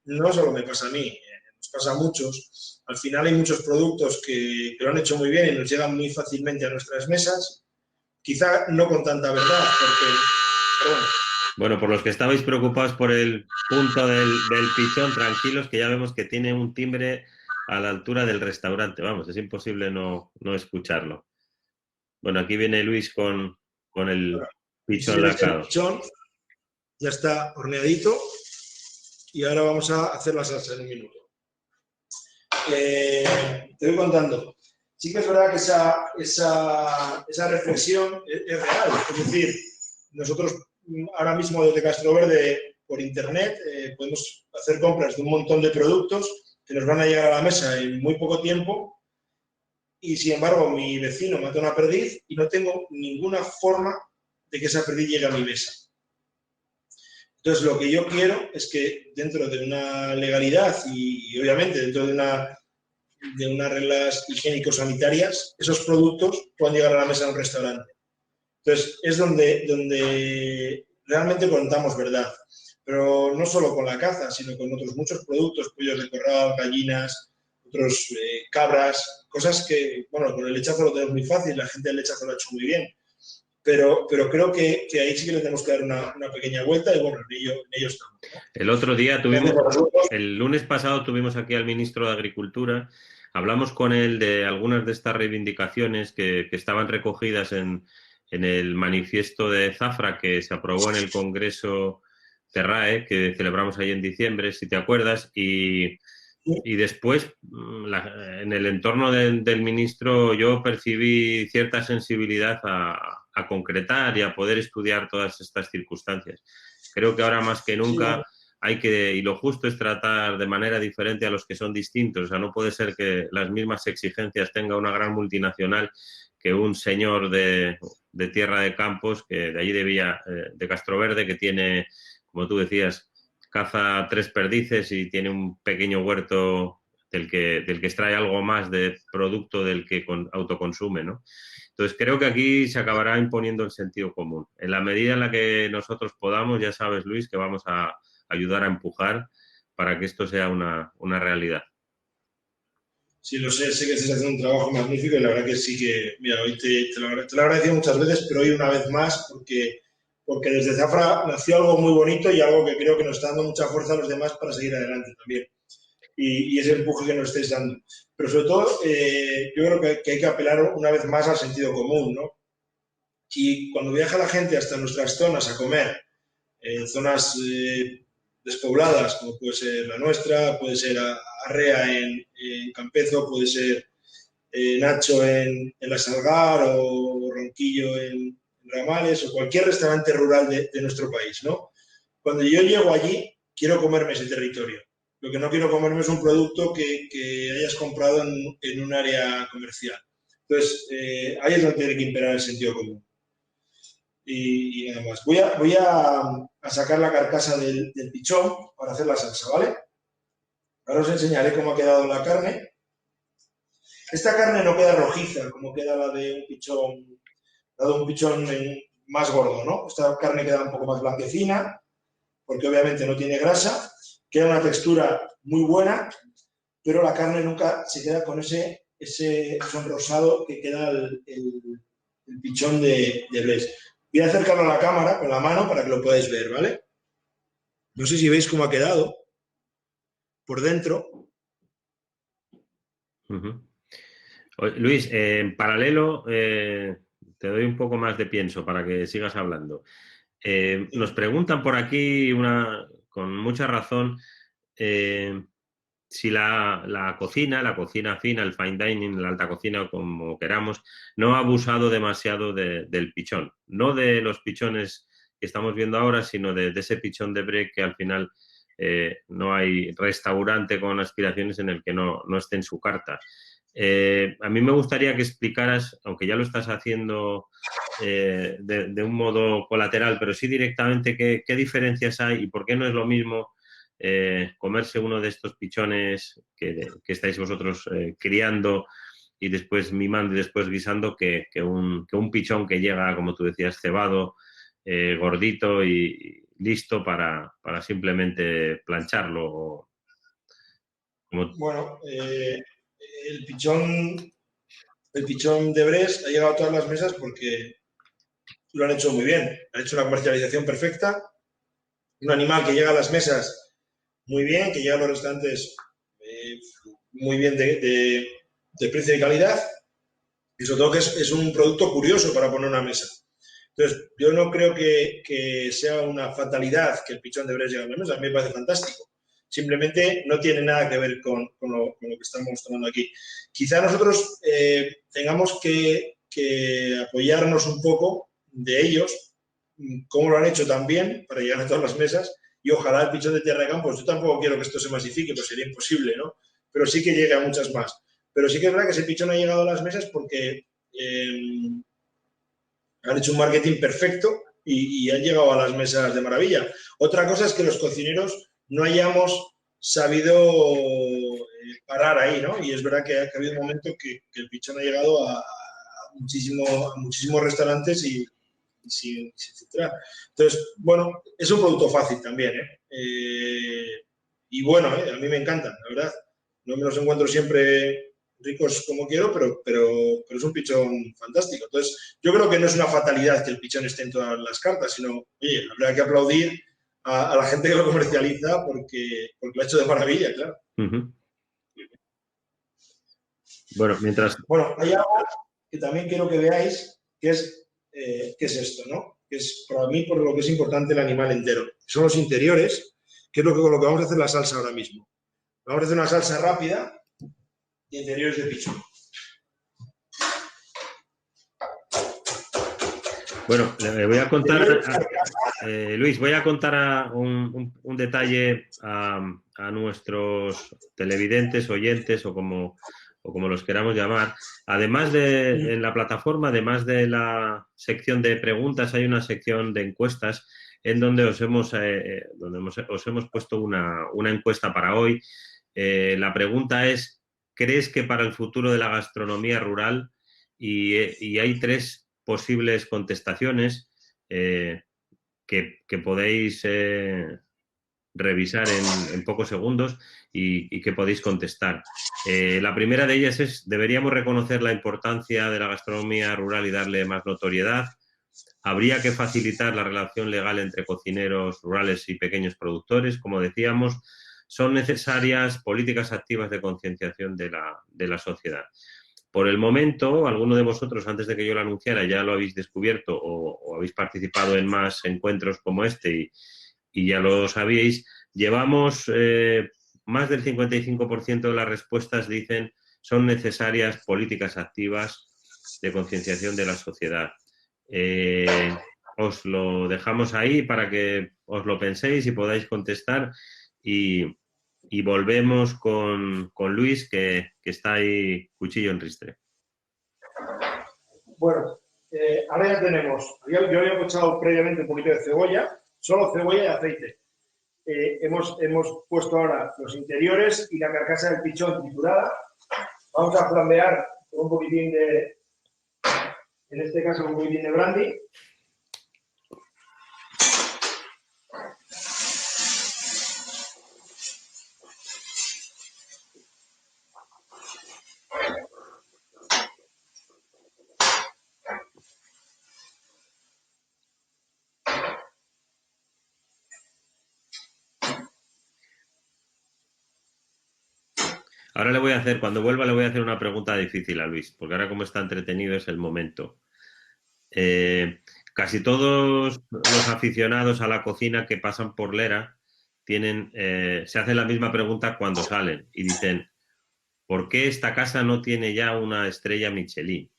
No solo me pasa a mí, nos pasa a muchos. Al final hay muchos productos que lo han hecho muy bien y nos llegan muy fácilmente a nuestras mesas. Quizá no con tanta verdad, porque... Bueno, por los que estabais preocupados por el punto del Pichón, tranquilos, que ya vemos que tiene un timbre a la altura del restaurante. Vamos, es imposible no escucharlo. Bueno, aquí viene Luis con el pichón lacado. El pichón ya está horneadito y ahora vamos a hacer la salsa en un minuto. Te voy contando. Sí que es verdad que esa reflexión es real. Es decir, nosotros ahora mismo desde Castroverde por internet podemos hacer compras de un montón de productos que nos van a llegar a la mesa en muy poco tiempo. Y, sin embargo, mi vecino mata una perdiz y no tengo ninguna forma de que esa perdiz llegue a mi mesa. Entonces, lo que yo quiero es que dentro de una legalidad y obviamente dentro de unas reglas higiénico-sanitarias, esos productos puedan llegar a la mesa de un restaurante. Entonces, es donde realmente contamos verdad. Pero no solo con la caza, sino con otros muchos productos, pollos de corral, gallinas, otros cabras, cosas que, bueno, con el lechazo lo tenemos muy fácil, la gente del lechazo lo ha hecho muy bien, pero creo que ahí sí que le tenemos que dar una pequeña vuelta y bueno, en ello estamos, ¿no? El otro día el lunes pasado tuvimos aquí al ministro de Agricultura, hablamos con él de algunas de estas reivindicaciones que estaban recogidas en el manifiesto de Zafra que se aprobó en el Congreso Terrae, que celebramos ahí en diciembre, si te acuerdas, y después, en el entorno del ministro, yo percibí cierta sensibilidad a concretar y a poder estudiar todas estas circunstancias. Creo que ahora más que nunca y lo justo es tratar de manera diferente a los que son distintos. O sea, no puede ser que las mismas exigencias tenga una gran multinacional que un señor de Tierra de Campos, que de allí de Castroverde, que tiene, como tú decías, caza 3 perdices y tiene un pequeño huerto del que extrae algo más de producto del que autoconsume, ¿no? Entonces, creo que aquí se acabará imponiendo el sentido común. En la medida en la que nosotros podamos, ya sabes, Luis, que vamos a ayudar a empujar para que esto sea una realidad. Sí, lo sé que estás haciendo un trabajo magnífico y la verdad que sí que, mira, hoy te lo he agradecido muchas veces, pero hoy una vez más, porque desde Zafra nació algo muy bonito y algo que creo que nos está dando mucha fuerza a los demás para seguir adelante también. Y ese empuje que nos estáis dando. Pero sobre todo, yo creo que hay que apelar una vez más al sentido común, ¿no? Y cuando viaja la gente hasta nuestras zonas a comer, en zonas despobladas, como puede ser la nuestra, puede ser Arrea en Campezo, puede ser Nacho en La Salgar o Ronquillo en Ramales o cualquier restaurante rural de nuestro país, ¿no? Cuando yo llego allí, quiero comerme ese territorio. Lo que no quiero comerme es un producto que hayas comprado en un área comercial. Entonces, ahí es donde tiene que imperar el sentido común. Y nada más. Voy a sacar la carcasa del pichón para hacer la salsa, ¿vale? Ahora os enseñaré cómo ha quedado la carne. Esta carne no queda rojiza, como queda la de un pichón más gordo, ¿no? Esta carne queda un poco más blanquecina, porque obviamente no tiene grasa, queda una textura muy buena, pero la carne nunca se queda con ese sonrosado que queda el pichón de Brest. Voy a acercarlo a la cámara con la mano para que lo podáis ver, ¿vale? No sé si veis cómo ha quedado por dentro. Luis, en paralelo, te doy un poco más de pienso para que sigas hablando. Nos preguntan por aquí, con mucha razón, si la cocina fina, el fine dining, la alta cocina, como queramos, no ha abusado demasiado del pichón. No de los pichones que estamos viendo ahora, sino de ese pichón de Brest que al final no hay restaurante con aspiraciones en el que no esté en su carta. A mí me gustaría que explicaras, aunque ya lo estás haciendo de un modo colateral, pero sí directamente, qué diferencias hay y por qué no es lo mismo comerse uno de estos pichones que estáis vosotros criando y después mimando y después guisando que un pichón que llega, como tú decías, cebado, gordito y listo para simplemente plancharlo. Bueno, el pichón de Brest ha llegado a todas las mesas porque lo han hecho muy bien. Han hecho una comercialización perfecta. Un animal que llega a las mesas muy bien, que llega a los restaurantes muy bien de precio y calidad. Y sobre todo que es un producto curioso para poner una mesa. Entonces, yo no creo que sea una fatalidad que el pichón de Brest llegue a la mesa. A mí me parece fantástico. Simplemente no tiene nada que ver con lo que estamos tomando aquí. Quizá nosotros tengamos que apoyarnos un poco de ellos, cómo lo han hecho tan bien para llegar a todas las mesas, y ojalá el pichón de Tierra de Campos, yo tampoco quiero que esto se masifique, pues sería imposible, ¿no? Pero sí que llegue a muchas más. Pero sí que es verdad que ese pichón ha llegado a las mesas porque han hecho un marketing perfecto y han llegado a las mesas de maravilla. Otra cosa es que los cocineros no hayamos sabido parar ahí, ¿no? Y es verdad que ha habido un momento que el pichón ha llegado a muchísimos restaurantes y sin filtrar. Entonces, bueno, es un producto fácil también, ¿eh? Y bueno, a mí me encantan, la verdad. No me los encuentro siempre ricos como quiero, pero es un pichón fantástico. Entonces, yo creo que no es una fatalidad que el pichón esté en todas las cartas, sino, oye, habrá que aplaudir a la gente que lo comercializa porque lo ha hecho de maravilla, claro. Bueno, mientras... Bueno, hay algo que también quiero que veáis, que es esto, ¿no? Que es para mí por lo que es importante el animal entero. Son los interiores, que es con lo que vamos a hacer la salsa ahora mismo. Vamos a hacer una salsa rápida de interiores de pichón. Bueno, le voy a contar, Luis, voy a contar un detalle a nuestros televidentes, oyentes o como los queramos llamar. Además en la plataforma, además de la sección de preguntas, hay una sección de encuestas en donde os hemos puesto una encuesta para hoy La pregunta es, ¿crees que para el futuro de la gastronomía rural, y hay tres posibles contestaciones que podéis revisar en pocos segundos y que podéis contestar? La primera de ellas es, ¿deberíamos reconocer la importancia de la gastronomía rural y darle más notoriedad? Habría que facilitar la relación legal entre cocineros rurales y pequeños productores, como decíamos. Son necesarias políticas activas de concienciación de la sociedad. Por el momento, alguno de vosotros, antes de que yo lo anunciara, ya lo habéis descubierto o habéis participado en más encuentros como este y ya lo sabíais. Llevamos más del 55% de las respuestas dicen son necesarias políticas activas de concienciación de la sociedad. Os lo dejamos ahí para que os lo penséis y podáis contestar y volvemos con Luis, que está ahí cuchillo en ristre. Bueno, ahora ya tenemos, yo había echado previamente un poquito de cebolla, solo cebolla y aceite. Hemos puesto ahora los interiores y la carcasa del pichón triturada. Vamos a flambear con un poquitín de, en este caso, un poquitín de brandy. Ahora le voy a hacer, cuando vuelva, le voy a hacer una pregunta difícil a Luis, porque ahora como está entretenido es el momento. Casi todos los aficionados a la cocina que pasan por Lera se hacen la misma pregunta cuando salen y dicen, ¿por qué esta casa no tiene ya una estrella Michelin?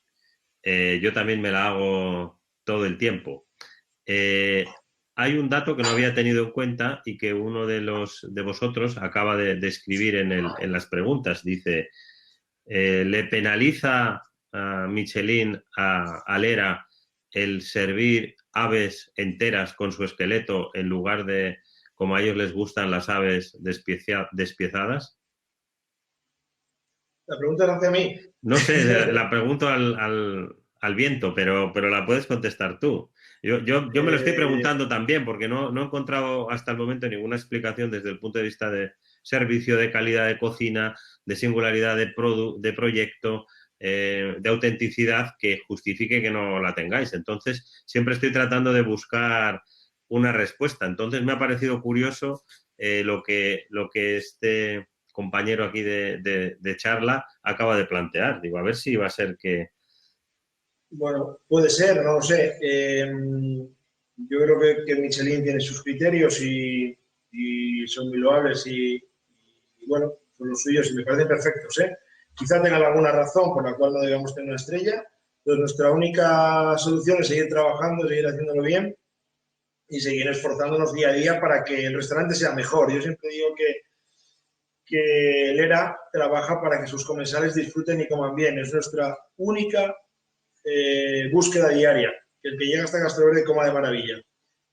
Yo también me la hago todo el tiempo. Hay un dato que no había tenido en cuenta y que uno de vosotros acaba de escribir en las preguntas. Dice, ¿le penaliza a Michelin a Lera el servir aves enteras con su esqueleto en lugar de, como a ellos les gustan, las aves despiezadas? La pregunta era hacia mí. No sé, la pregunto al viento, pero la puedes contestar tú. Yo me lo estoy preguntando también porque no he encontrado hasta el momento ninguna explicación desde el punto de vista de servicio, de calidad de cocina, de singularidad de proyecto, de autenticidad que justifique que no la tengáis. Entonces, siempre estoy tratando de buscar una respuesta. Entonces, me ha parecido curioso lo que este compañero aquí de charla acaba de plantear. Digo, a ver si va a ser que... Bueno, puede ser, no lo sé. Yo creo que Michelin tiene sus criterios y son muy loables y bueno, son los suyos y me parecen perfectos, ¿eh? Quizá tengan alguna razón por la cual no debemos tener una estrella, pero nuestra única solución es seguir trabajando, seguir haciéndolo bien y seguir esforzándonos día a día para que el restaurante sea mejor. Yo siempre digo que Lera trabaja para que sus comensales disfruten y coman bien. Es nuestra única búsqueda diaria, que el que llega hasta Castro Verde coma de maravilla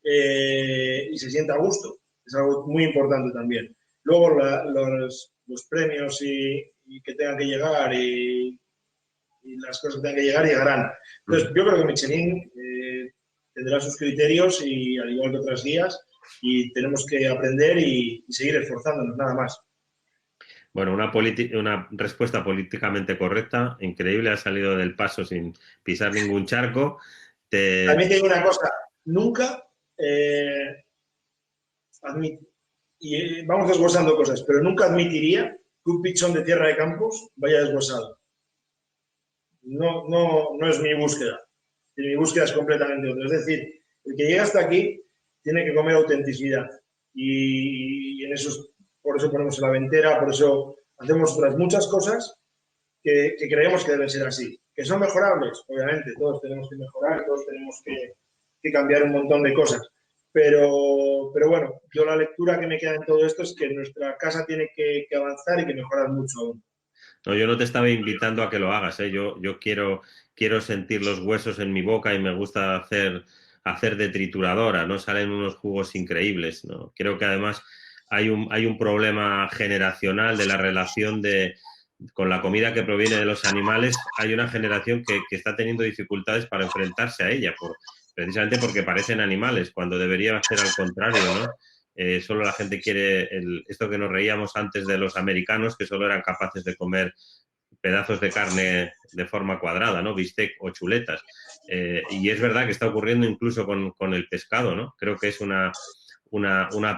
y se sienta a gusto. Es algo muy importante también. Luego los premios y que tengan que llegar y las cosas que tengan que llegar, llegarán. Entonces, yo creo que Michelin tendrá sus criterios y al igual que otras guías y tenemos que aprender y seguir esforzándonos, nada más. Bueno, una respuesta políticamente correcta, increíble, ha salido del paso sin pisar ningún charco. También te digo una cosa, nunca vamos desglosando cosas, pero nunca admitiría que un pichón de Tierra de Campos vaya desglosado. No es mi búsqueda. Mi búsqueda es completamente otra. Es decir, el que llega hasta aquí tiene que comer autenticidad. Y en eso, por eso ponemos la ventera, por eso hacemos otras muchas cosas que creemos que deben ser así. ¿Que son mejorables? Obviamente, todos tenemos que mejorar, todos tenemos que cambiar un montón de cosas. Pero bueno, yo la lectura que me queda en todo esto es que nuestra casa tiene que avanzar y que mejorar mucho aún. No, yo no te estaba invitando a que lo hagas, ¿eh? Yo quiero sentir los huesos en mi boca y me gusta hacer de trituradora, ¿no? Salen unos jugos increíbles, ¿no? Creo que además hay un problema generacional de la relación con la comida que proviene de los animales. Hay una generación que está teniendo dificultades para enfrentarse a ella, precisamente porque parecen animales, cuando debería ser al contrario, ¿no? Solo la gente quiere esto que nos reíamos antes de los americanos, que solo eran capaces de comer pedazos de carne de forma cuadrada, ¿no? Bistec o chuletas. Y es verdad que está ocurriendo incluso con el pescado, ¿no? Creo que es una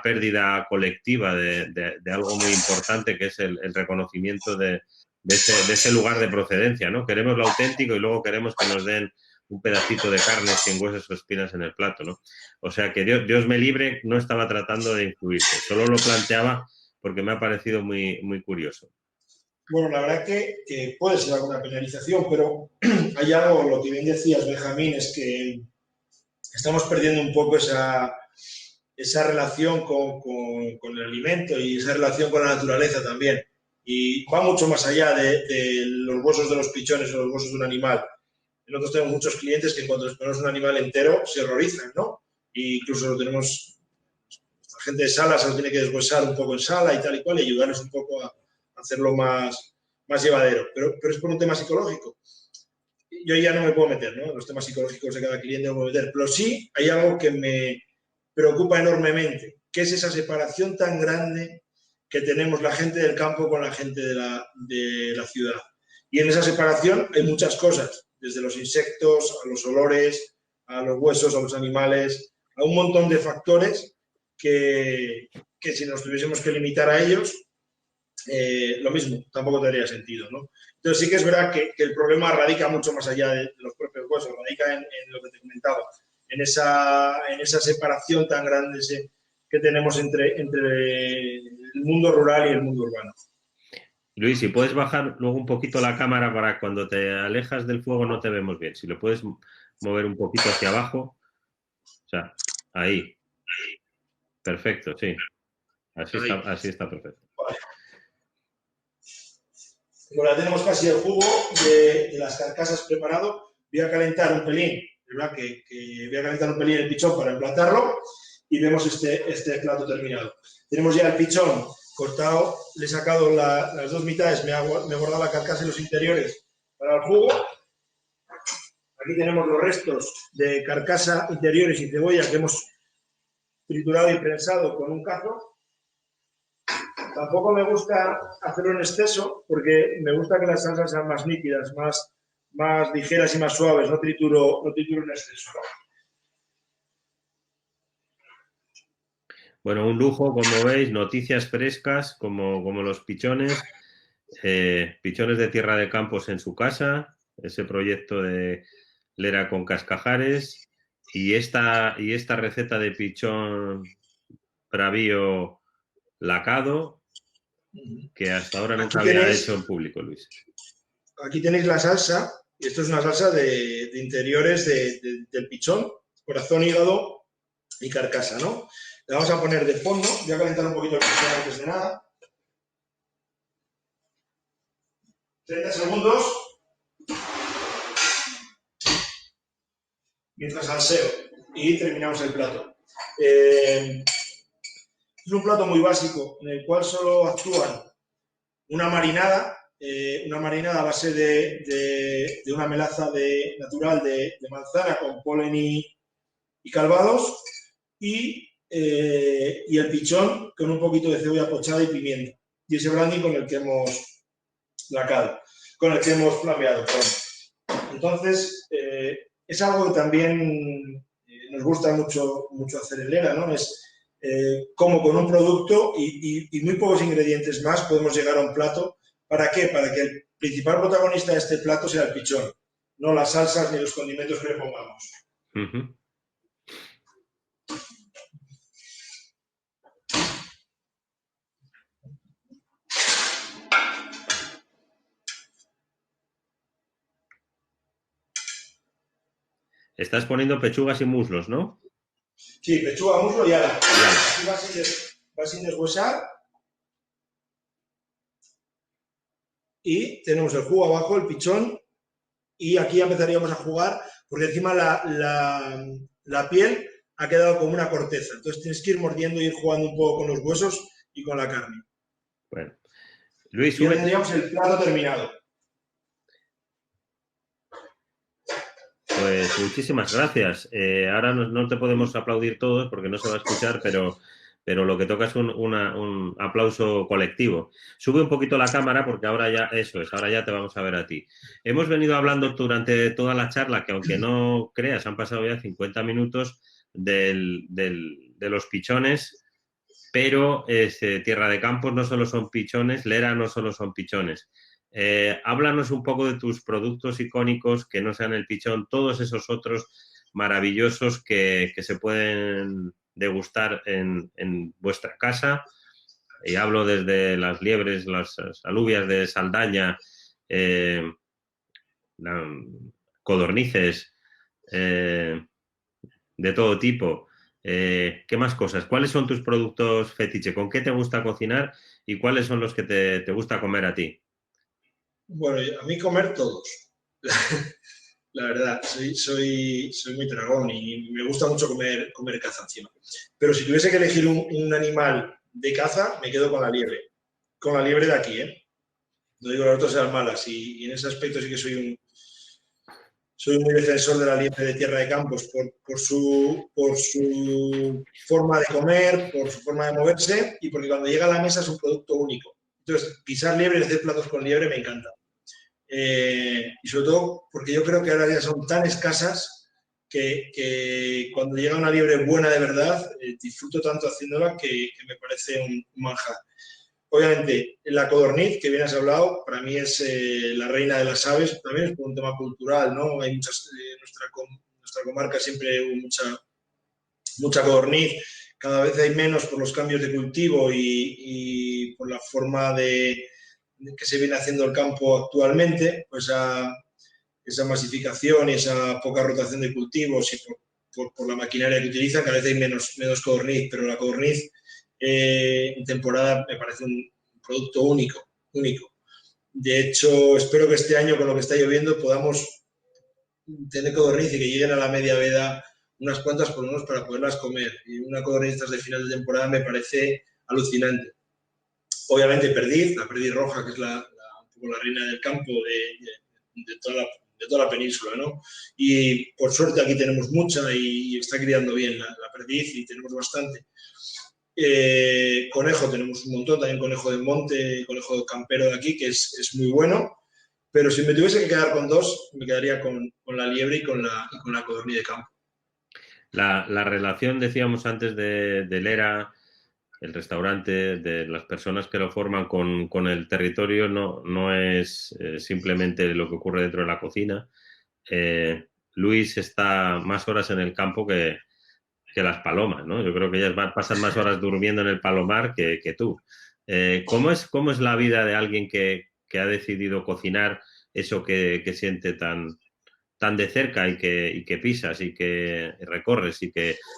pérdida colectiva de algo muy importante, que es el reconocimiento de ese lugar de procedencia, ¿no? Queremos lo auténtico y luego queremos que nos den un pedacito de carne sin huesos o espinas en el plato, ¿no? O sea que Dios me libre, no estaba tratando de influirte, solo lo planteaba porque me ha parecido muy, muy curioso. Bueno, la verdad que puede ser alguna penalización, pero hay algo, lo que bien decías, Benjamín, es que estamos perdiendo un poco esa relación con el alimento y esa relación con la naturaleza también. Y va mucho más allá de los huesos de los pichones o los huesos de un animal. Nosotros tenemos muchos clientes que cuando les ponemos un animal entero se horrorizan, ¿no? E incluso tenemos la gente de sala, se lo tiene que deshuesar un poco en sala y tal y cual, y ayudarles un poco a hacerlo más llevadero. Pero es por un tema psicológico. Yo ya no me puedo meter, ¿no? Los temas psicológicos de cada cliente no me puedo meter, pero sí hay algo que me preocupa enormemente, que es esa separación tan grande que tenemos la gente del campo con la gente de la ciudad. Y en esa separación hay muchas cosas, desde los insectos, a los olores, a los huesos, a los animales, a un montón de factores que si nos tuviésemos que limitar a ellos, lo mismo, tampoco tendría sentido, ¿no? Entonces sí que es verdad que el problema radica mucho más allá de los propios huesos, radica en lo que te comentaba, en esa separación tan grande que tenemos entre el mundo rural y el mundo urbano. Luis, si puedes bajar luego un poquito la cámara para cuando te alejas del fuego no te vemos bien. Si lo puedes mover un poquito hacia abajo. O sea, ahí. Perfecto, sí. Así está perfecto. Vale. Bueno, ya tenemos casi el jugo de las carcasas preparado. Voy a calentar un pelín, ¿verdad? Que voy a calentar un pelín el pichón para emplatarlo y vemos este plato terminado. Tenemos ya el pichón cortado, le he sacado las dos mitades, me he guardado la carcasa y los interiores para el jugo. Aquí tenemos los restos de carcasa interiores y cebolla que hemos triturado y prensado con un cazo. Tampoco me gusta hacerlo en exceso porque me gusta que las salsas sean más nítidas, más ligeras y más suaves. No trituro en exceso. Bueno, un lujo, como veis, noticias frescas como los pichones, pichones de Tierra de Campos en su casa, ese proyecto de Lera con Cascajares y esta receta de pichón bravío lacado que hasta ahora nunca había hecho en público, Luis. Aquí tenéis la salsa, y esto es una salsa de interiores del pichón, corazón, hígado y carcasa, ¿no? La vamos a poner de fondo, voy a calentar un poquito el pichón antes de nada. 30 segundos. Mientras salseo y terminamos el plato. Es un plato muy básico en el cual solo actúan una marinada a base de una melaza natural de manzana con polen y calvados y el pichón con un poquito de cebolla pochada y pimienta. Y ese brandy con el que hemos flameado. Entonces, es algo que también nos gusta mucho hacer en Lera, ¿no? Es cómo con un producto y muy pocos ingredientes más podemos llegar a un plato. ¿Para qué? Para que el principal protagonista de este plato sea el pichón, no las salsas ni los condimentos que le pongamos. Uh-huh. Estás poniendo pechugas y muslos, ¿no? Sí, pechuga, muslo y ala. Aquí va sin deshuesar. Y tenemos el jugo abajo, el pichón. Y aquí ya empezaríamos a jugar, porque encima la piel ha quedado como una corteza. Entonces tienes que ir mordiendo y ir jugando un poco con los huesos y con la carne. Bueno, Luis, Y ya tendríamos el plato terminado. Pues muchísimas gracias. Ahora no te podemos aplaudir todos porque no se va a escuchar, pero lo que toca es un aplauso colectivo. Sube un poquito la cámara porque ahora ya, eso es, ahora ya te vamos a ver a ti. Hemos venido hablando durante toda la charla, que aunque no creas, han pasado ya 50 minutos de los pichones, pero Tierra de Campos no solo son pichones, Lera no solo son pichones. Háblanos un poco de tus productos icónicos que no sean el pichón, todos esos otros maravillosos que se pueden degustar en vuestra casa. Y hablo desde las liebres, las alubias de Saldaña, codornices, de todo tipo. ¿Qué más cosas? ¿Cuáles son tus productos fetiche? ¿Con qué te gusta cocinar y cuáles son los que te gusta comer a ti? Bueno, a mí comer todos. La verdad, soy muy tragón y me gusta mucho comer caza encima. Pero si tuviese que elegir un animal de caza, me quedo con la liebre. Con la liebre de aquí, ¿eh? No digo que las otras sean malas y en ese aspecto sí que soy muy defensor de la liebre de Tierra de Campos por su forma de comer, por su forma de moverse y porque cuando llega a la mesa es un producto único. Entonces, pisar liebre y hacer platos con liebre me encanta. Y sobre todo porque yo creo que ahora ya son tan escasas que cuando llega una liebre buena de verdad, disfruto tanto haciéndola que me parece un manjar. Obviamente, la codorniz, que bien has hablado, para mí es la reina de las aves, también es por un tema cultural, ¿no? Hay muchas, nuestra comarca siempre hubo mucha codorniz, cada vez hay menos por los cambios de cultivo y por la forma que se viene haciendo el campo actualmente, pues esa masificación y esa poca rotación de cultivos y por la maquinaria que utilizan, cada vez hay menos codorniz, pero la codorniz en temporada me parece un producto único. De hecho, espero que este año, con lo que está lloviendo, podamos tener codorniz y que lleguen a la media veda unas cuantas por lo menos para poderlas comer. Y una codorniz de final de temporada me parece alucinante. Obviamente perdiz, la perdiz roja, que es un poco la reina del campo de toda la península, ¿no? Y por suerte aquí tenemos mucha y está criando bien la perdiz y tenemos bastante. Conejo tenemos un montón, también conejo de monte, conejo campero de aquí, que es muy bueno. Pero si me tuviese que quedar con dos, me quedaría con la liebre y con la codorniz de campo. La relación, decíamos antes, de Lera, el restaurante, de las personas que lo forman con el territorio, no es simplemente lo que ocurre dentro de la cocina. Luis está más horas en el campo que las palomas, ¿no? Yo creo que ellas pasan más horas durmiendo en el palomar que tú. ¿Cómo es la vida de alguien que ha decidido cocinar eso que siente tan de cerca y que pisas y que recorres es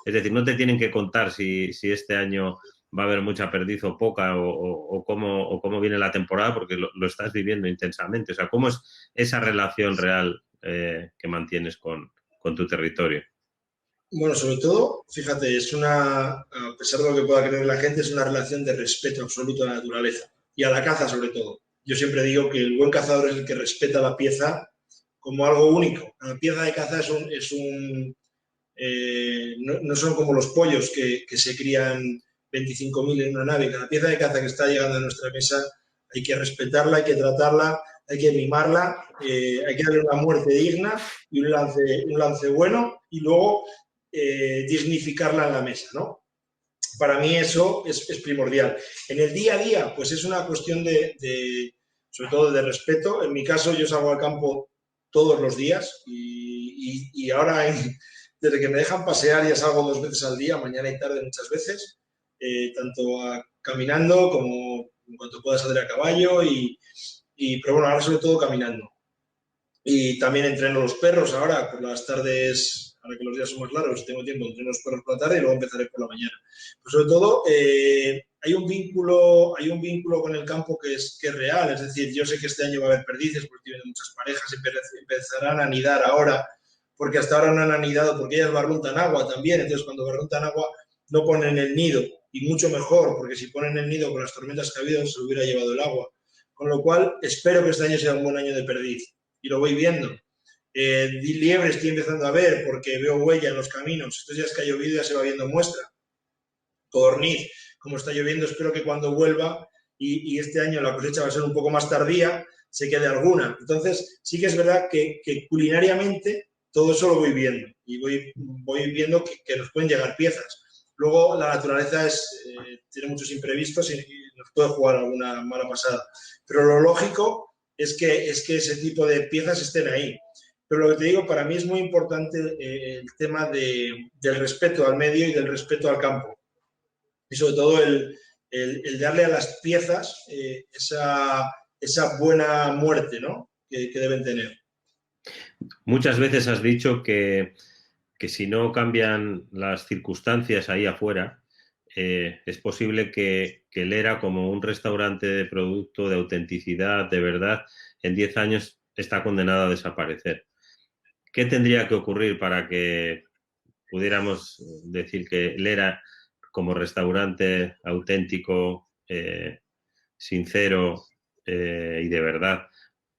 decir, no te tienen que contar si este año va a haber mucha perdiz o poca o cómo viene la temporada porque lo estás viviendo intensamente? O sea, ¿cómo es esa relación real que mantienes con tu territorio? Bueno, sobre todo, fíjate, a pesar de lo que pueda creer la gente, es una relación de respeto absoluto a la naturaleza y a la caza sobre todo. Yo siempre digo que el buen cazador es el que respeta la pieza como algo único. La pieza de caza no son como los pollos que se crían 25.000 en una nave. Cada pieza de caza que está llegando a nuestra mesa hay que respetarla, hay que tratarla, hay que mimarla, hay que darle una muerte digna y un lance bueno y luego dignificarla en la mesa, ¿no? Para mí eso es primordial. En el día a día, pues es una cuestión sobre todo de respeto. En mi caso, yo salgo al campo todos los días y ahora, desde que me dejan pasear, ya salgo 2 veces al día, mañana y tarde muchas veces, tanto caminando como en cuanto pueda salir a caballo, pero bueno, ahora sobre todo caminando. Y también entreno los perros ahora, por las tardes, ahora que los días son más largos, si tengo tiempo, entreno los perros por la tarde y luego empezaré por la mañana. Pero sobre todo, hay un vínculo con el campo que es real, es decir, yo sé que este año va a haber perdices porque tienen muchas parejas, empezarán a anidar ahora, porque hasta ahora no han anidado, porque ellas barruntan agua también, entonces cuando barruntan agua no ponen el nido y mucho mejor, porque si ponen el nido con las tormentas que ha habido se lo hubiera llevado el agua. Con lo cual, espero que este año sea un buen año de perdiz, y lo voy viendo. Liebre estoy empezando a ver porque veo huella en los caminos. Estos días que ha llovido ya se va viendo muestra. Codorniz, como está lloviendo, espero que cuando vuelva y este año la cosecha va a ser un poco más tardía, se quede alguna. Entonces, sí que es verdad que culinariamente todo eso lo voy viendo y voy viendo que nos pueden llegar piezas. Luego, la naturaleza tiene muchos imprevistos y nos puede jugar alguna mala pasada. Pero lo lógico es que ese tipo de piezas estén ahí. Pero lo que te digo, para mí es muy importante el tema del respeto al medio y del respeto al campo. Y sobre todo el darle a las piezas esa buena muerte, ¿no? que deben tener. Muchas veces has dicho que si no cambian las circunstancias ahí afuera, es posible que Lera, como un restaurante de producto, de autenticidad, de verdad, en 10 años está condenado a desaparecer. ¿Qué tendría que ocurrir para que pudiéramos decir que Lera, como restaurante auténtico, sincero y de verdad,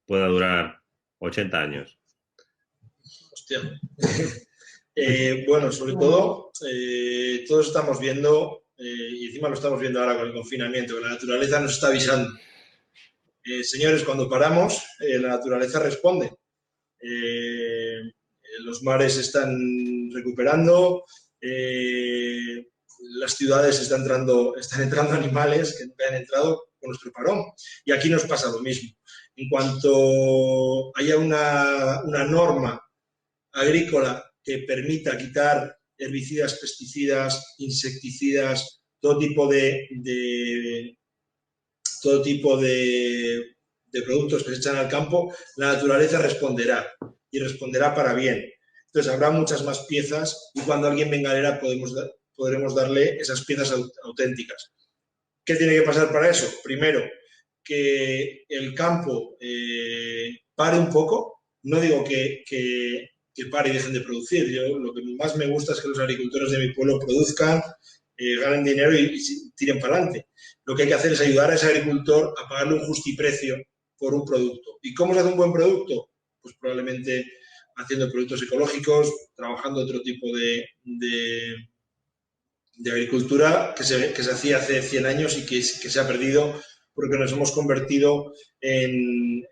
pueda durar 80 años? Hostia. Bueno, sobre todo, todos estamos viendo, y encima lo estamos viendo ahora con el confinamiento, que la naturaleza nos está avisando. Señores, cuando paramos, la naturaleza responde. Los mares están recuperando, las ciudades están entrando animales que nunca han entrado con nuestro parón. Y aquí nos pasa lo mismo. En cuanto haya una norma agrícola que permita quitar herbicidas, pesticidas, insecticidas, todo tipo de productos que se echan al campo, la naturaleza responderá y responderá para bien. Entonces habrá muchas más piezas y cuando alguien venga a Lera podremos darle esas piezas auténticas. ¿Qué tiene que pasar para eso? Primero, que el campo pare un poco. No digo que pare y dejen de producir. Yo lo que más me gusta es que los agricultores de mi pueblo produzcan, ganen dinero y tiren para adelante. Lo que hay que hacer es ayudar a ese agricultor a pagarle un justiprecio por un producto. ¿Y cómo se hace un buen producto? Pues probablemente haciendo productos ecológicos, trabajando otro tipo de agricultura que se hacía hace 100 años y que se ha perdido porque nos hemos convertido en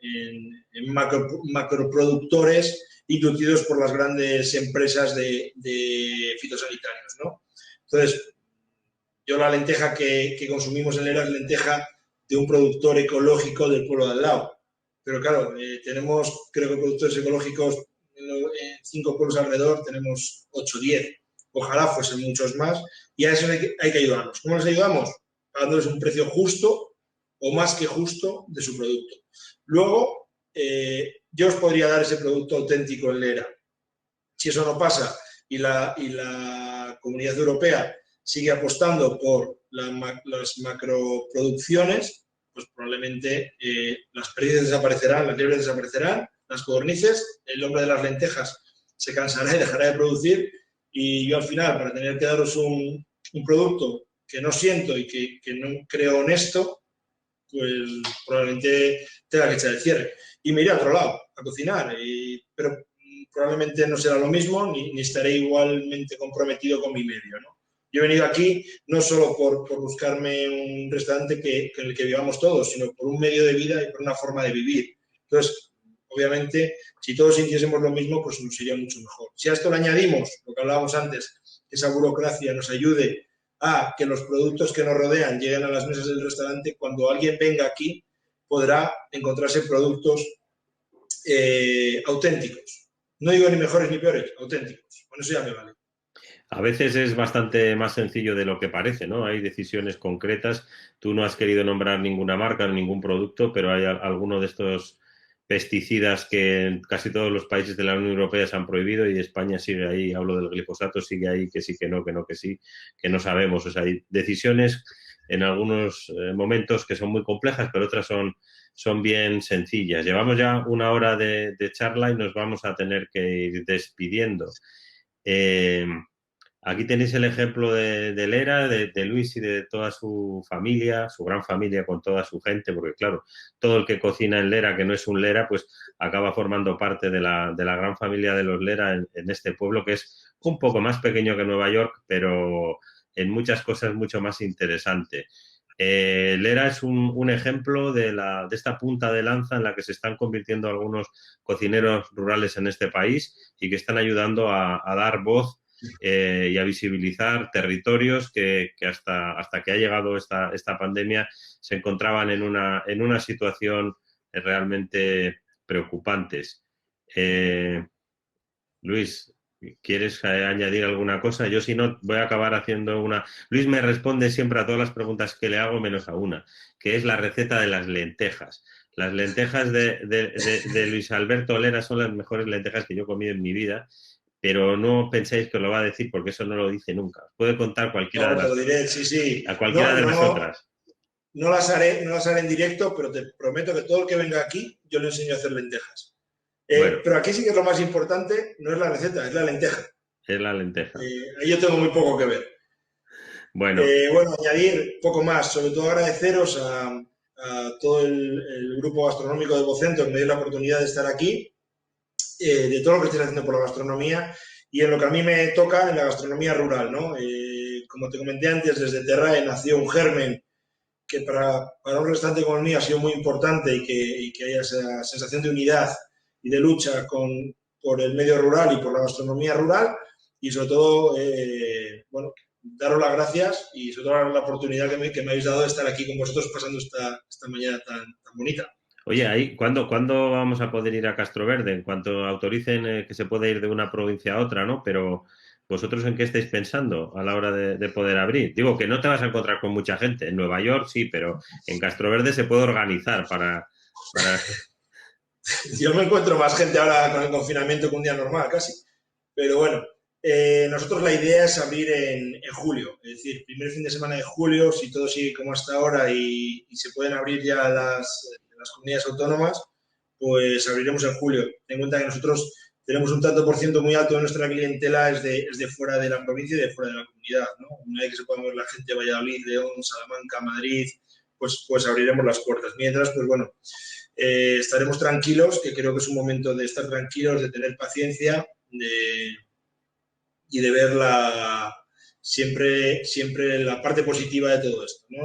macroproductores inducidos por las grandes empresas de fitosanitarios, ¿no? Entonces, yo la lenteja que consumimos en Lera es lenteja de un productor ecológico del pueblo de al lado. Pero claro, tenemos, creo que productores ecológicos en 5 pueblos alrededor, tenemos 8 o 10. Ojalá fuesen muchos más y a eso hay que ayudarlos. ¿Cómo les ayudamos? Pagándoles un precio justo o más que justo de su producto. Luego, yo os podría dar ese producto auténtico en Lera. Si eso no pasa y la Comunidad Europea sigue apostando por las macroproducciones, pues probablemente las perdices desaparecerán, las liebres desaparecerán, las codornices, el hombre de las lentejas se cansará y dejará de producir y yo al final, para tener que daros un producto que no siento y que no creo honesto, pues probablemente tenga que echar el cierre. Y me iré a otro lado, a cocinar, pero probablemente no será lo mismo ni estaré igualmente comprometido con mi medio, ¿no? Yo he venido aquí no solo por buscarme un restaurante en el que vivamos todos, sino por un medio de vida y por una forma de vivir. Entonces, obviamente, si todos sintiésemos lo mismo, pues nos iría mucho mejor. Si a esto le añadimos lo que hablábamos antes, que esa burocracia nos ayude a que los productos que nos rodean lleguen a las mesas del restaurante, cuando alguien venga aquí podrá encontrarse productos auténticos. No digo ni mejores ni peores, auténticos. Con eso ya me vale. A veces es bastante más sencillo de lo que parece, ¿no? Hay decisiones concretas. Tú no has querido nombrar ninguna marca, ningún producto, pero hay alguno de estos pesticidas que en casi todos los países de la Unión Europea se han prohibido y España sigue ahí, hablo del glifosato, sigue ahí, que sí, que no, que sí, que no sabemos. O sea, hay decisiones en algunos momentos que son muy complejas, pero otras son bien sencillas. Llevamos ya 1 hora de charla y nos vamos a tener que ir despidiendo. Aquí tenéis el ejemplo de Lera, de Luis y de toda su familia, su gran familia con toda su gente, porque claro, todo el que cocina en Lera, que no es un Lera, pues acaba formando parte de la gran familia de los Lera en este pueblo, que es un poco más pequeño que Nueva York, pero en muchas cosas mucho más interesante. Lera es un ejemplo de esta punta de lanza en la que se están convirtiendo algunos cocineros rurales en este país y que están ayudando a dar voz y a visibilizar territorios que hasta que ha llegado esta pandemia se encontraban en una situación realmente preocupantes. Luis, ¿quieres añadir alguna cosa? Yo, si no, voy a acabar haciendo una... Luis me responde siempre a todas las preguntas que le hago, menos a una, que es la receta de las lentejas. Las lentejas de Luis Alberto Lera son las mejores lentejas que yo he comido en mi vida, pero no penséis que lo va a decir porque eso no lo dice nunca. Os puede contar cualquiera No, de te lo diré, sí, sí. a cualquiera de las otras. No las haré en directo, pero te prometo que todo el que venga aquí, yo le enseño a hacer lentejas. Bueno, Pero aquí sí que es lo más importante, no es la receta, es la lenteja. es la lenteja. Ahí yo tengo muy poco que ver. Bueno, Bueno, añadir poco más, sobre todo agradeceros a todo el grupo gastronómico de Vocento que me dio la oportunidad de estar aquí, de todo lo que estáis haciendo por la gastronomía y en lo que a mí me toca, en la gastronomía rural, ¿no? Como te comenté antes, desde Terrae nació un germen que para un restaurante como el mío ha sido muy importante y que haya esa sensación de unidad y de lucha por el medio rural y por la gastronomía rural y sobre todo, bueno, daros las gracias y sobre todo la oportunidad que me habéis dado de estar aquí con vosotros pasando esta mañana tan bonita. oye, ¿cuándo vamos a poder ir a Castroverde? En cuanto autoricen que se puede ir de una provincia a otra, ¿no? Pero ¿vosotros en qué estáis pensando a la hora de poder abrir? Digo, que no te vas a encontrar con mucha gente. En Nueva York sí, pero en Castroverde se puede organizar para... Yo me encuentro más gente ahora con el confinamiento que un día normal, casi. Pero bueno, nosotros la idea es abrir en julio, es decir, primer fin de semana de julio, si todo sigue como hasta ahora y se pueden abrir ya las comunidades autónomas, pues abriremos en julio. Ten en cuenta que nosotros tenemos un tanto por ciento muy alto de nuestra clientela es de fuera de la provincia y de fuera de la comunidad, ¿no? Una vez que se pueda mover la gente de Valladolid, León, Salamanca, Madrid, pues abriremos las puertas. Mientras, pues bueno, estaremos tranquilos, que creo que es un momento de estar tranquilos, de tener paciencia y de ver siempre la parte positiva de todo esto, ¿no?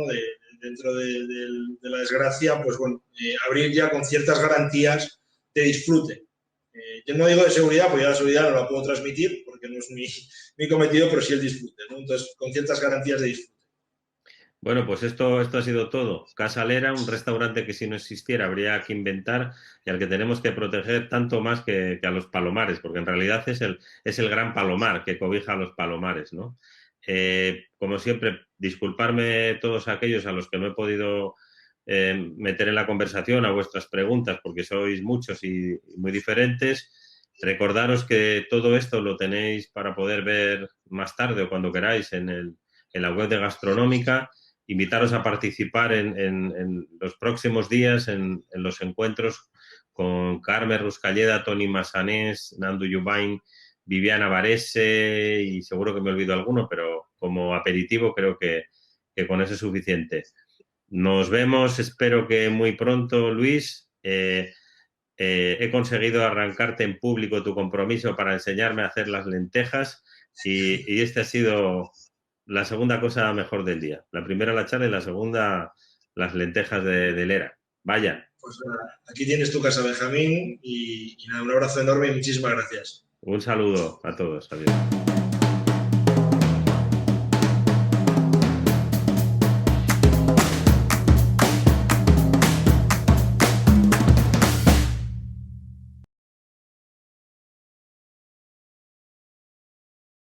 Dentro de la desgracia, pues bueno, abrir ya con ciertas garantías de disfrute. Yo no digo de seguridad, porque ya la seguridad no la puedo transmitir, porque no es mi cometido, pero sí el disfrute, ¿no? Entonces, con ciertas garantías de disfrute. Bueno, pues esto ha sido todo. Casa Lera, un restaurante que si no existiera habría que inventar y al que tenemos que proteger tanto más que a los palomares, porque en realidad es el gran palomar que cobija a los palomares, ¿no? Como siempre, disculparme todos aquellos a los que no he podido meter en la conversación a vuestras preguntas, porque sois muchos y muy diferentes. Recordaros que todo esto lo tenéis para poder ver más tarde o cuando queráis en la web de Gastronómica. Invitaros a participar en los próximos días en los encuentros con Carmen Ruscalleda, Toni Massanés, Nando Yubain, Viviana Varese y seguro que me olvido alguno, pero como aperitivo creo que con eso es suficiente. Nos vemos, espero que muy pronto, Luis. He conseguido arrancarte en público tu compromiso para enseñarme a hacer las lentejas y este ha sido la segunda cosa mejor del día. La primera la charla y la segunda las lentejas de Lera. Vaya. Pues nada, aquí tienes tu casa, Benjamín, y nada, un abrazo enorme y muchísimas gracias. Un saludo a todos. Adiós.